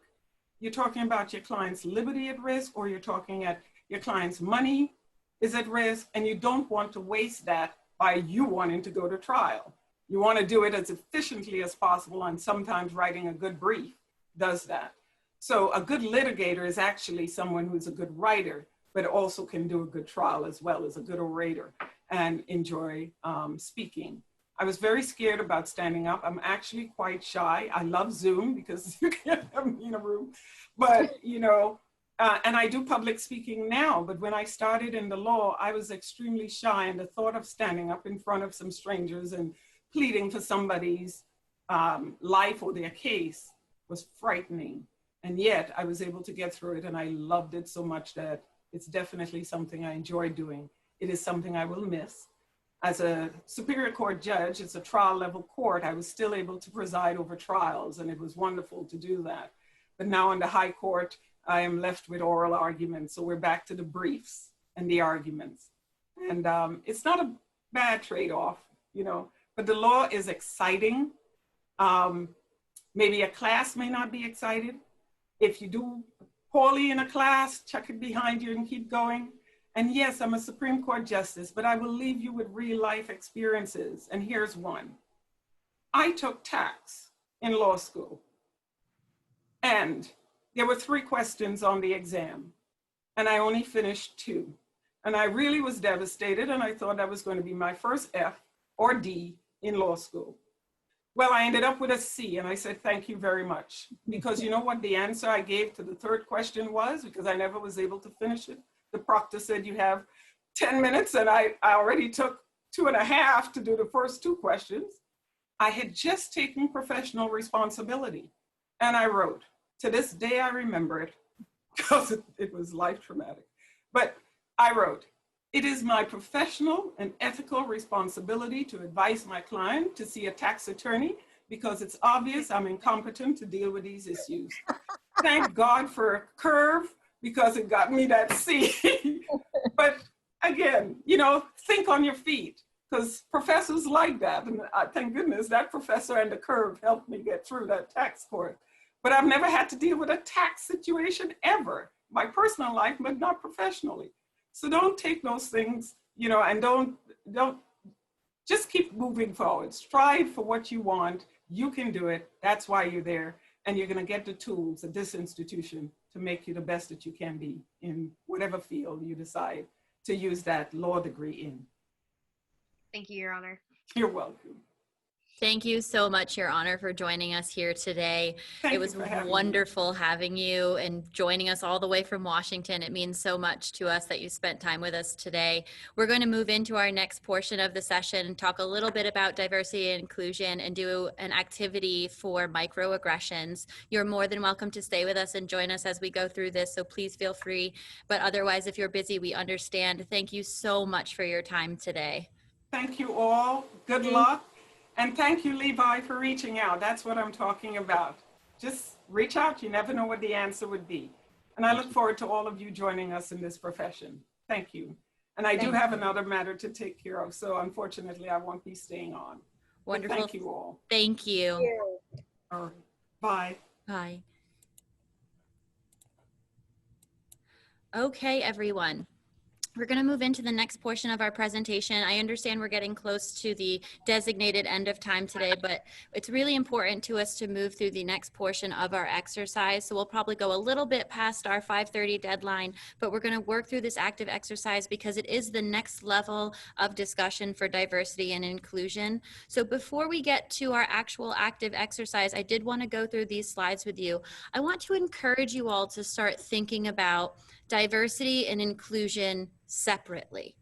Speaker 3: you're talking about your client's liberty at risk, or you're talking at your client's money is at risk, and you don't want to waste that by you wanting to go to trial. You want to do it as efficiently as possible, and sometimes writing a good brief does that. So a good litigator is actually someone who's a good writer, but also can do a good trial as well as a good orator and enjoy speaking. I was very scared about standing up. I'm actually quite shy. I love Zoom because you can't have me in a room, but and I do public speaking now, but when I started in the law, I was extremely shy, and the thought of standing up in front of some strangers and pleading for somebody's life or their case was frightening. And yet I was able to get through it, and I loved it so much that it's definitely something I enjoy doing. It is something I will miss. As a Superior Court judge, it's a trial level court, I was still able to preside over trials, and it was wonderful to do that. But now in the High Court, I am left with oral arguments. So we're back to the briefs and the arguments. And it's not a bad trade-off, but the law is exciting. Maybe a class may not be excited. If you do poorly in a class, check it behind you and keep going. And yes, I'm a Supreme Court justice, but I will leave you with real life experiences. And here's one. I took tax in law school, and there were 3 questions on the exam, and I only finished 2. And I really was devastated, and I thought that was going to be my first F or D in law school. Well, I ended up with a C, and I said, thank you very much. Because you know what the answer I gave to the 3rd question was? Because I never was able to finish it. The proctor said, you have 10 minutes, and I already took 2.5 to do the first 2 questions. I had just taken professional responsibility, and I wrote. To this day, I remember it, because it was life traumatic. But I wrote, "It is my professional and ethical responsibility to advise my client to see a tax attorney because it's obvious I'm incompetent to deal with these issues. Thank God for a curve because it got me that C." But again, you know, think on your feet, because professors like that. And thank goodness that professor and the curve helped me get through that tax course. But I've never had to deal with a tax situation ever, my personal life, but not professionally. So don't take those things, you know, and don't just keep moving forward. Strive for what you want. You can do it. That's why you're there. And you're going to get the tools at this institution to make you the best that you can be in whatever field you decide to use that law degree in.
Speaker 11: Thank you, Your Honor.
Speaker 3: You're welcome.
Speaker 4: Thank you so much, Your Honor, for joining us here today.
Speaker 3: Thank
Speaker 4: it was
Speaker 3: you for having
Speaker 4: wonderful having you and joining us all the way from Washington. It means so much to us that you spent time with us today. We're going to move into our next portion of the session and talk a little bit about diversity and inclusion and do an activity for microaggressions. You're more than welcome to stay with us and join us as we go through this, so please feel free. But otherwise, if you're busy, we understand. Thank you so much for your time today.
Speaker 3: Thank you all. Good luck. And thank you, Levi, for reaching out. That's what I'm talking about. Just reach out. You never know what the answer would be. And I look forward to all of you joining us in this profession. Thank you. And I do have another matter to take care of, so unfortunately, I won't be staying on.
Speaker 4: Wonderful.
Speaker 3: But thank you all.
Speaker 4: Thank you.
Speaker 3: All right. Bye.
Speaker 4: Bye. Okay, everyone. We're going to move into the next portion of our presentation. I understand we're getting close to the designated end of time today, but it's really important to us to move through the next portion of our exercise. So we'll probably go a little bit past our 5:30 deadline, but we're going to work through this active exercise because it is the next level of discussion for diversity and inclusion. So before we get to our actual active exercise, I did want to go through these slides with you. I want to encourage you all to start thinking about diversity and inclusion separately.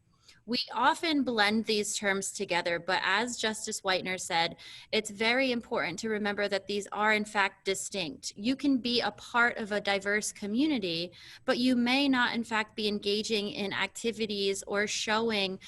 Speaker 4: We often blend these terms together, but as Justice Whitener said, it's very important to remember that these are in fact distinct. You can be a part of a diverse community, but you may not in fact be engaging in activities or showing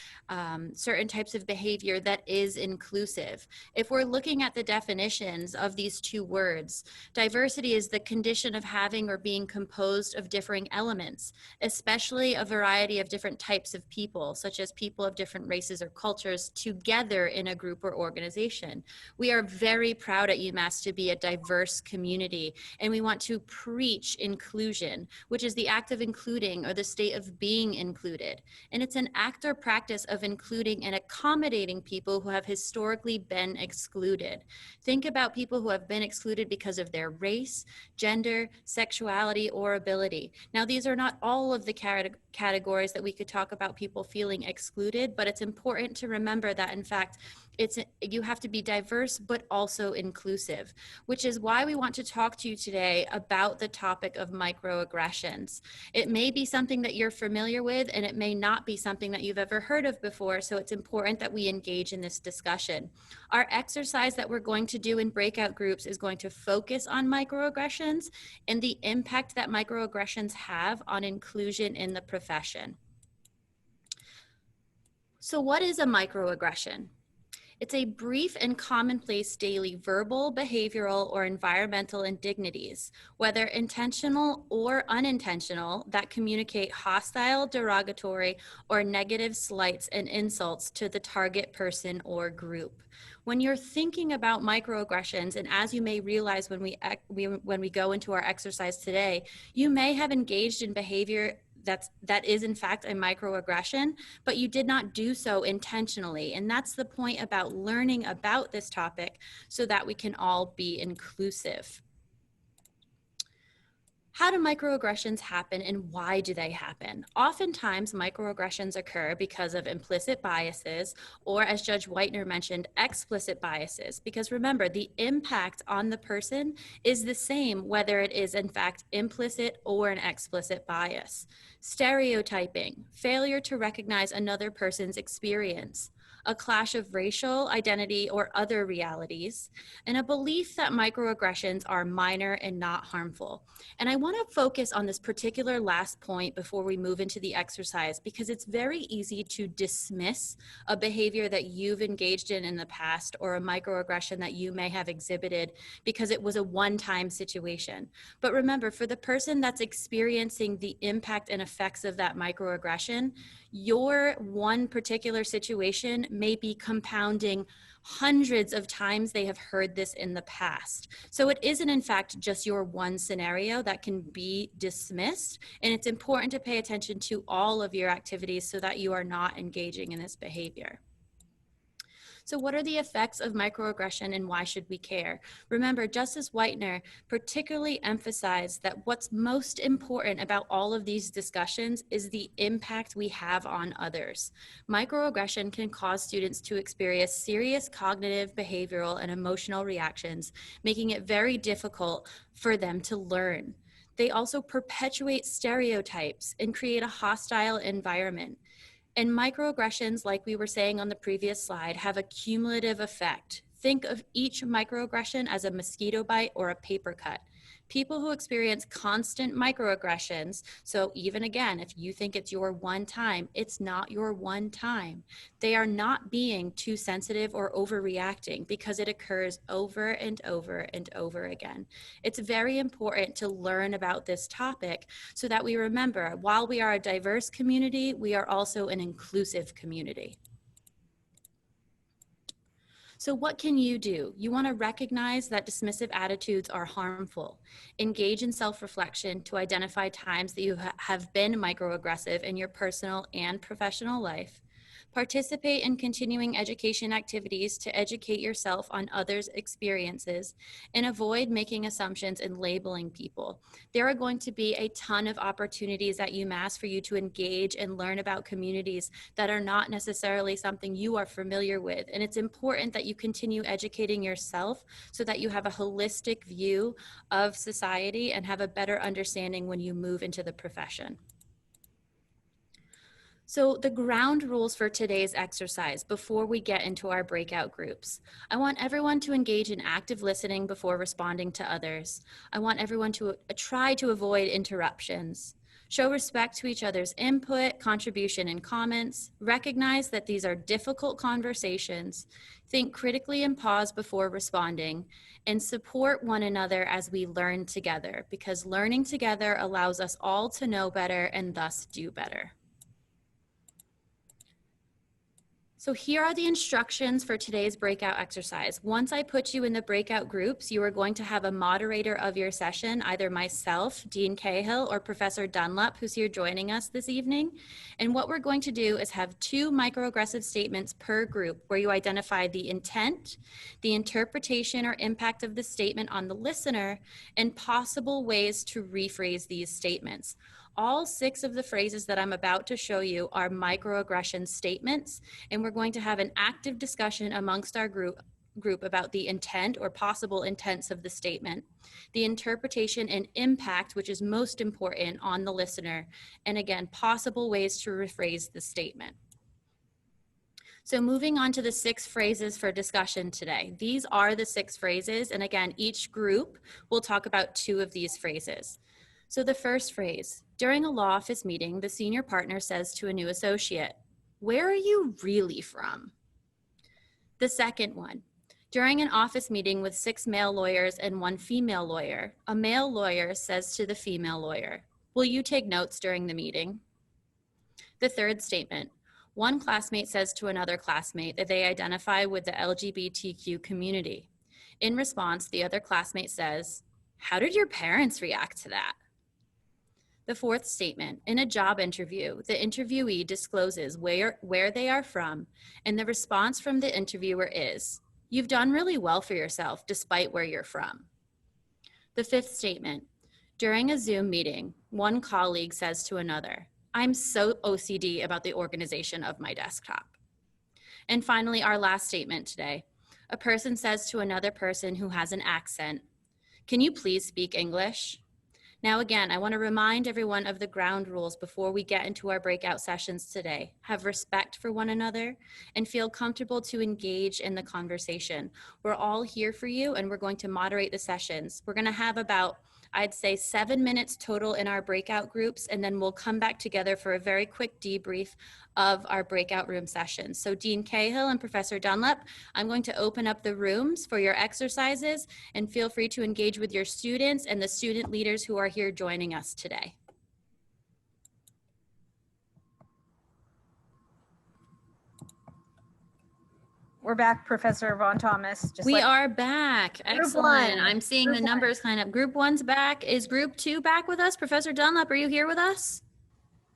Speaker 4: certain types of behavior that is inclusive. If we're looking at the definitions of these two words, diversity is the condition of having or being composed of differing elements, especially a variety of different types of people, such as people of different races or cultures together in a group or organization. We are very proud at UMass to be a diverse community, and we want to preach inclusion, which is the act of including or the state of being included. And it's an act or practice of including and accommodating people who have historically been excluded. Think about people who have been excluded because of their race, gender, sexuality, or ability. Now, these are not all of the categories that we could talk about people feeling excluded, but it's important to remember that in fact you have to be diverse but also inclusive, which is why we want to talk to you today about the topic of microaggressions. It may be something that you're familiar with, and it may not be something that you've ever heard of before, so it's important that we engage in this discussion. Our exercise that we're going to do in breakout groups is going to focus on microaggressions and the impact that microaggressions have on inclusion in the profession. So what is a microaggression? It's a brief and commonplace daily verbal, behavioral, or environmental indignities, whether intentional or unintentional, that communicate hostile, derogatory, or negative slights and insults to the target person or group. When you're thinking about microaggressions, and as you may realize when we go into our exercise today, you may have engaged in behavior that is in fact a microaggression, but you did not do so intentionally. And that's the point about learning about this topic so that we can all be inclusive. How do microaggressions happen and why do they happen? Oftentimes, microaggressions occur because of implicit biases, or as Judge Whitener mentioned, explicit biases. Because remember, the impact on the person is the same whether it is in fact implicit or an explicit bias. Stereotyping, failure to recognize another person's experience. a clash of racial identity or other realities, and a belief that microaggressions are minor and not harmful. And I want to focus on this particular last point before we move into the exercise, because it's very easy to dismiss a behavior that you've engaged in the past, or a microaggression that you may have exhibited because it was a one-time situation. But remember, for the person that's experiencing the impact and effects of that microaggression, your one particular situation may be compounding hundreds of times they have heard this in the past. So it isn't in fact just your one scenario that can be dismissed, and it's important to pay attention to all of your activities so that you are not engaging in this behavior. So what are the effects of microaggression and why should we care? Remember, Justice Whitener particularly emphasized that what's most important about all of these discussions is the impact we have on others. Microaggression can cause students to experience serious cognitive, behavioral, and emotional reactions, making it very difficult for them to learn. They also perpetuate stereotypes and create a hostile environment. And microaggressions, like we were saying on the previous slide, have a cumulative effect. Think of each microaggression as a mosquito bite or a paper cut. People who experience constant microaggressions, so even again, if you think it's your one time, it's not your one time. They are not being too sensitive or overreacting because it occurs over and over and over again. It's very important to learn about this topic so that we remember, while we are a diverse community, we are also an inclusive community. So what can you do? You want to recognize that dismissive attitudes are harmful. Engage in self-reflection to identify times that you have been microaggressive in your personal and professional life. Participate in continuing education activities to educate yourself on others' experiences, and avoid making assumptions and labeling people. There are going to be a ton of opportunities at UMass for you to engage and learn about communities that are not necessarily something you are familiar with. And it's important that you continue educating yourself so that you have a holistic view of society and have a better understanding when you move into the profession. So the ground rules for today's exercise before we get into our breakout groups. I want everyone to engage in active listening before responding to others. I want everyone to try to avoid interruptions. Show respect to each other's input, contribution, and comments. Recognize that these are difficult conversations. Think critically and pause before responding. And support one another as we learn together, because learning together allows us all to know better and thus do better. So here are the instructions for today's breakout exercise. Once I put you in the breakout groups, you are going to have a moderator of your session, either myself, Dean Cahill, or Professor Dunlap, who's here joining us this evening. And what we're going to do is have 2 microaggressive statements per group, where you identify the intent, the interpretation or impact of the statement on the listener, and possible ways to rephrase these statements. All 6 of the phrases that I'm about to show you are microaggression statements, and we're going to have an active discussion amongst our group about the intent or possible intents of the statement, the interpretation and impact, which is most important, on the listener, and again, possible ways to rephrase the statement. So moving on to the 6 phrases for discussion today. These are the 6 phrases, and again, each group will talk about 2 of these phrases. So the first phrase: during a law office meeting, the senior partner says to a new associate, "Where are you really from?" The second one: during an office meeting with 6 male lawyers and 1 female lawyer, a male lawyer says to the female lawyer, "Will you take notes during the meeting?" The third statement: one classmate says to another classmate that they identify with the LGBTQ community. In response, the other classmate says, "How did your parents react to that?" The fourth statement: in a job interview, the interviewee discloses where they are from, and the response from the interviewer is, "You've done really well for yourself despite where you're from." The fifth statement: during a Zoom meeting, one colleague says to another, "I'm so OCD about the organization of my desktop." And finally, our last statement today: a person says to another person who has an accent, "Can you please speak English?" Now, again, I want to remind everyone of the ground rules before we get into our breakout sessions today. Have respect for one another and feel comfortable to engage in the conversation. We're all here for you, and we're going to moderate the sessions. We're going to have about, I'd say, 7 minutes total in our breakout groups, and then we'll come back together for a very quick debrief of our breakout room sessions. So Dean Cahill and Professor Dunlap, I'm going to open up the rooms for your exercises, and feel free to engage with your students and the student leaders who are here joining us today.
Speaker 1: We're back, Professor Von Thomas.
Speaker 4: We are back. Excellent. I'm seeing
Speaker 1: Group
Speaker 4: the numbers kind of. Group 1's back. Is Group 2 back with us? Professor Dunlap, are you here with us?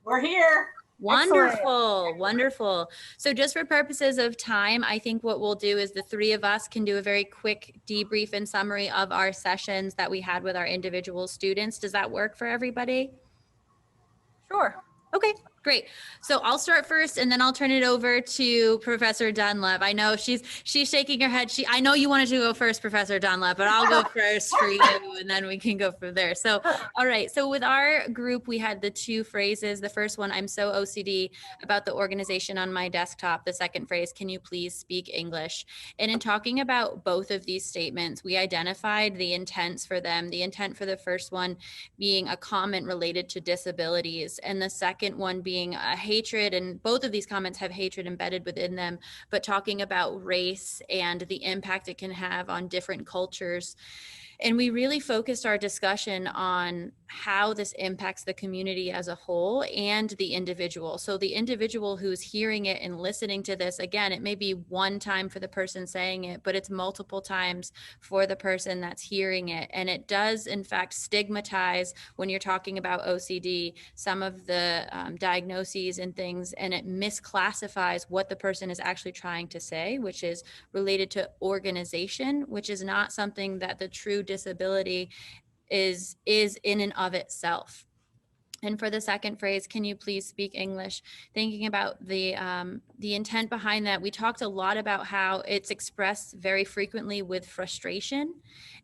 Speaker 12: We're here.
Speaker 4: Wonderful, wonderful. So just for purposes of time, I think what we'll do is the three of us can do a very quick debrief and summary of our sessions that we had with our individual students. Does that work for everybody?
Speaker 1: Sure.
Speaker 4: Okay, great. So I'll start first, and then I'll turn it over to Professor Dunlap. I know she's shaking her head. I know you wanted to go first, Professor Dunlap, but I'll go first for you, and then we can go from there. So, all right. So with our group, we had the two phrases. The first one, I'm so OCD about the organization on my desktop. The second phrase, can you please speak English? And in talking about both of these statements, we identified the intents for them. The intent for the first one being a comment related to disabilities, and the second one being a hatred, and both of these comments have hatred embedded within them, but talking about race and the impact it can have on different cultures. And we really focused our discussion on how this impacts the community as a whole and the individual. So the individual who's hearing it and listening to this, again, it may be one time for the person saying it, but it's multiple times for the person that's hearing it. And it does, in fact, stigmatize, when you're talking about OCD, some of the diagnoses and things, and it misclassifies what the person is actually trying to say, which is related to organization, which is not something that the true disability is in and of itself. And for the second phrase, can you please speak English? Thinking about the intent behind that, we talked a lot about how it's expressed very frequently with frustration,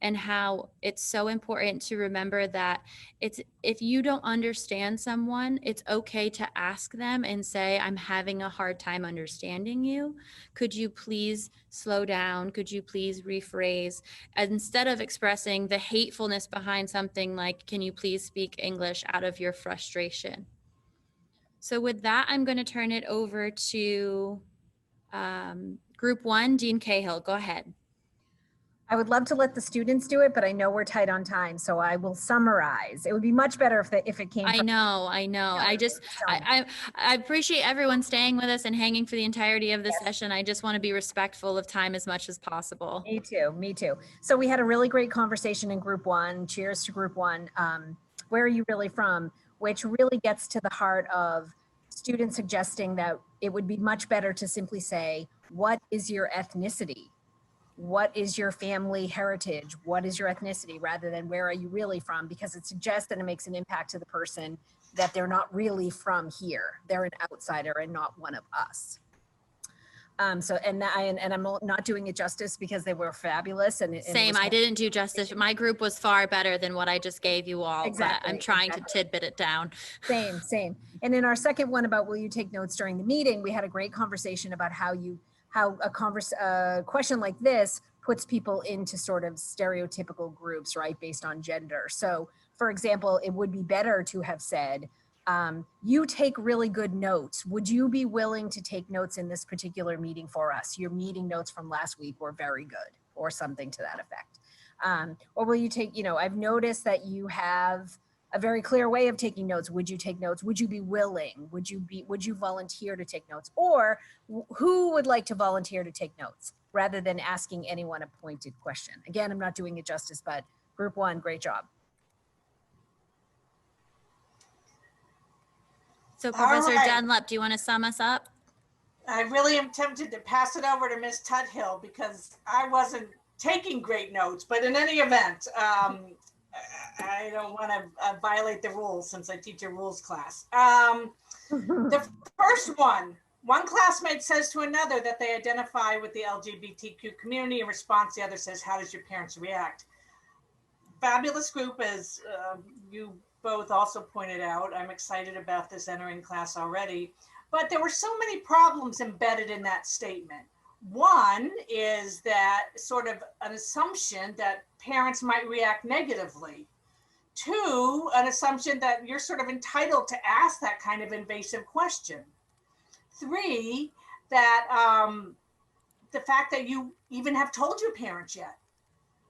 Speaker 4: and how it's so important to remember that if you don't understand someone, it's okay to ask them and say, I'm having a hard time understanding you. Could you please slow down? Could you please rephrase? Instead of expressing the hatefulness behind something like, can you please speak English, out of your frustration. So with that, I'm going to turn it over to Group 1, Dean Cahill. Go ahead.
Speaker 1: I would love to let the students do it, but I know we're tight on time, so I will summarize. It would be much better if it came.
Speaker 4: I know. I appreciate everyone staying with us and hanging for the entirety of the session. I just want to be respectful of time as much as possible.
Speaker 1: Me too. Me too. So we had a really great conversation in Group 1. Cheers to Group 1. Where are you really from? Which really gets to the heart of students suggesting that it would be much better to simply say, what is your ethnicity? What is your family heritage? What is your ethnicity, rather than where are you really from? Because it suggests that it makes an impact to the person that they're not really from here. They're an outsider and not one of us. And I'm not doing it justice because they were fabulous. And
Speaker 4: same, I didn't do justice. My group was far better than what I just gave you all. Exactly, but I'm trying to tidbit it down.
Speaker 1: Same. And in our second one about will you take notes during the meeting, we had a great conversation about how a question like this puts people into sort of stereotypical groups, right, based on gender. So, for example, it would be better to have said, you take really good notes. Would you be willing to take notes in this particular meeting for us? Your meeting notes from last week were very good, or something to that effect. Or will you take, I've noticed that you have a very clear way of taking notes. Would you take notes? Would you be willing? Would you volunteer to take notes? Or who would like to volunteer to take notes, rather than asking anyone a pointed question? Again, I'm not doing it justice, but Group 1, great job.
Speaker 4: So Professor Dunlap, do you want to sum us up?
Speaker 12: I really am tempted to pass it over to Ms. Tuthill because I wasn't taking great notes, but in any event, I don't want to violate the rules since I teach a rules class. The first one classmate says to another that they identify with the LGBTQ community. In response, the other says, how does your parents react? fabulous group, as you both also pointed out. I'm excited about this entering class already, but there were so many problems embedded in that statement. One is that sort of an assumption that parents might react negatively. Two, an assumption that you're sort of entitled to ask that kind of invasive question. Three, that the fact that you even have told your parents yet.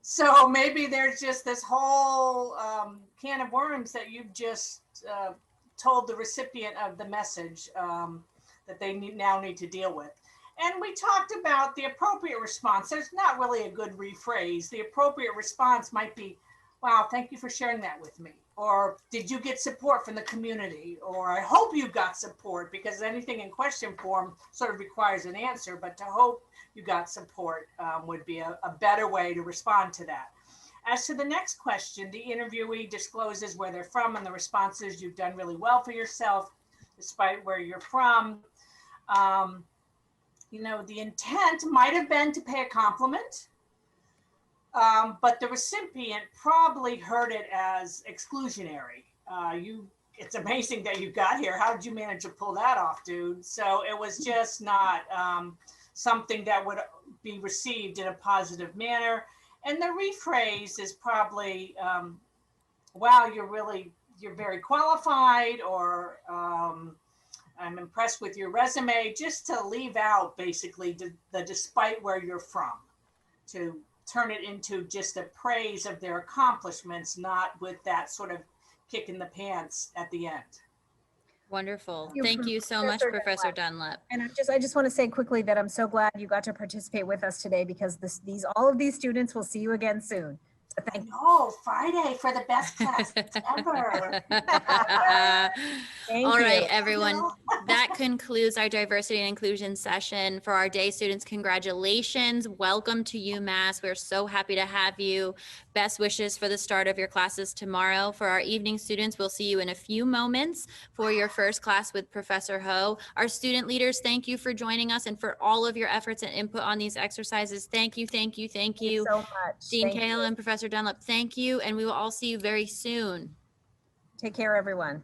Speaker 12: So maybe there's just this whole can of worms that you've just told the recipient of the message that they now need to deal with. And we talked about the appropriate response. There's not really a good rephrase. The appropriate response might be, wow, thank you for sharing that with me. Or did you get support from the community? Or I hope you got support, because anything in question form sort of requires an answer, but to hope you got support would be a better way to respond to that. As to the next question, the interviewee discloses where they're from, and the response is, you've done really well for yourself despite where you're from. You know, the intent might have been to pay a compliment, but the recipient probably heard it as exclusionary. It's amazing that you got here. How did you manage to pull that off, dude? So it was just not something that would be received in a positive manner. And the rephrase is probably, wow, you're very qualified, or I'm impressed with your resume, just to leave out basically the despite where you're from, to turn it into just a praise of their accomplishments, not with that sort of kick in the pants at the end.
Speaker 4: Wonderful. Thank you so much, Professor Dunlap.
Speaker 1: And I just want to say quickly that I'm so glad you got to participate with us today, because all of these students will see you again soon. So thank you.
Speaker 12: Oh, Friday for the best class ever.
Speaker 4: All right, everyone. That concludes our diversity and inclusion session. For our day students, congratulations. Welcome to UMass. We're so happy to have you. Best wishes for the start of your classes tomorrow. For our evening students, we'll see you in a few moments for your first class with Professor Ho. Our student leaders, thank you for joining us and for all of your efforts and input on these exercises. Thank you, thank you, thank you.
Speaker 1: So much.
Speaker 4: Dean Cahill and Professor Dunlap, thank you, and we will all see you very soon.
Speaker 1: Take care, everyone.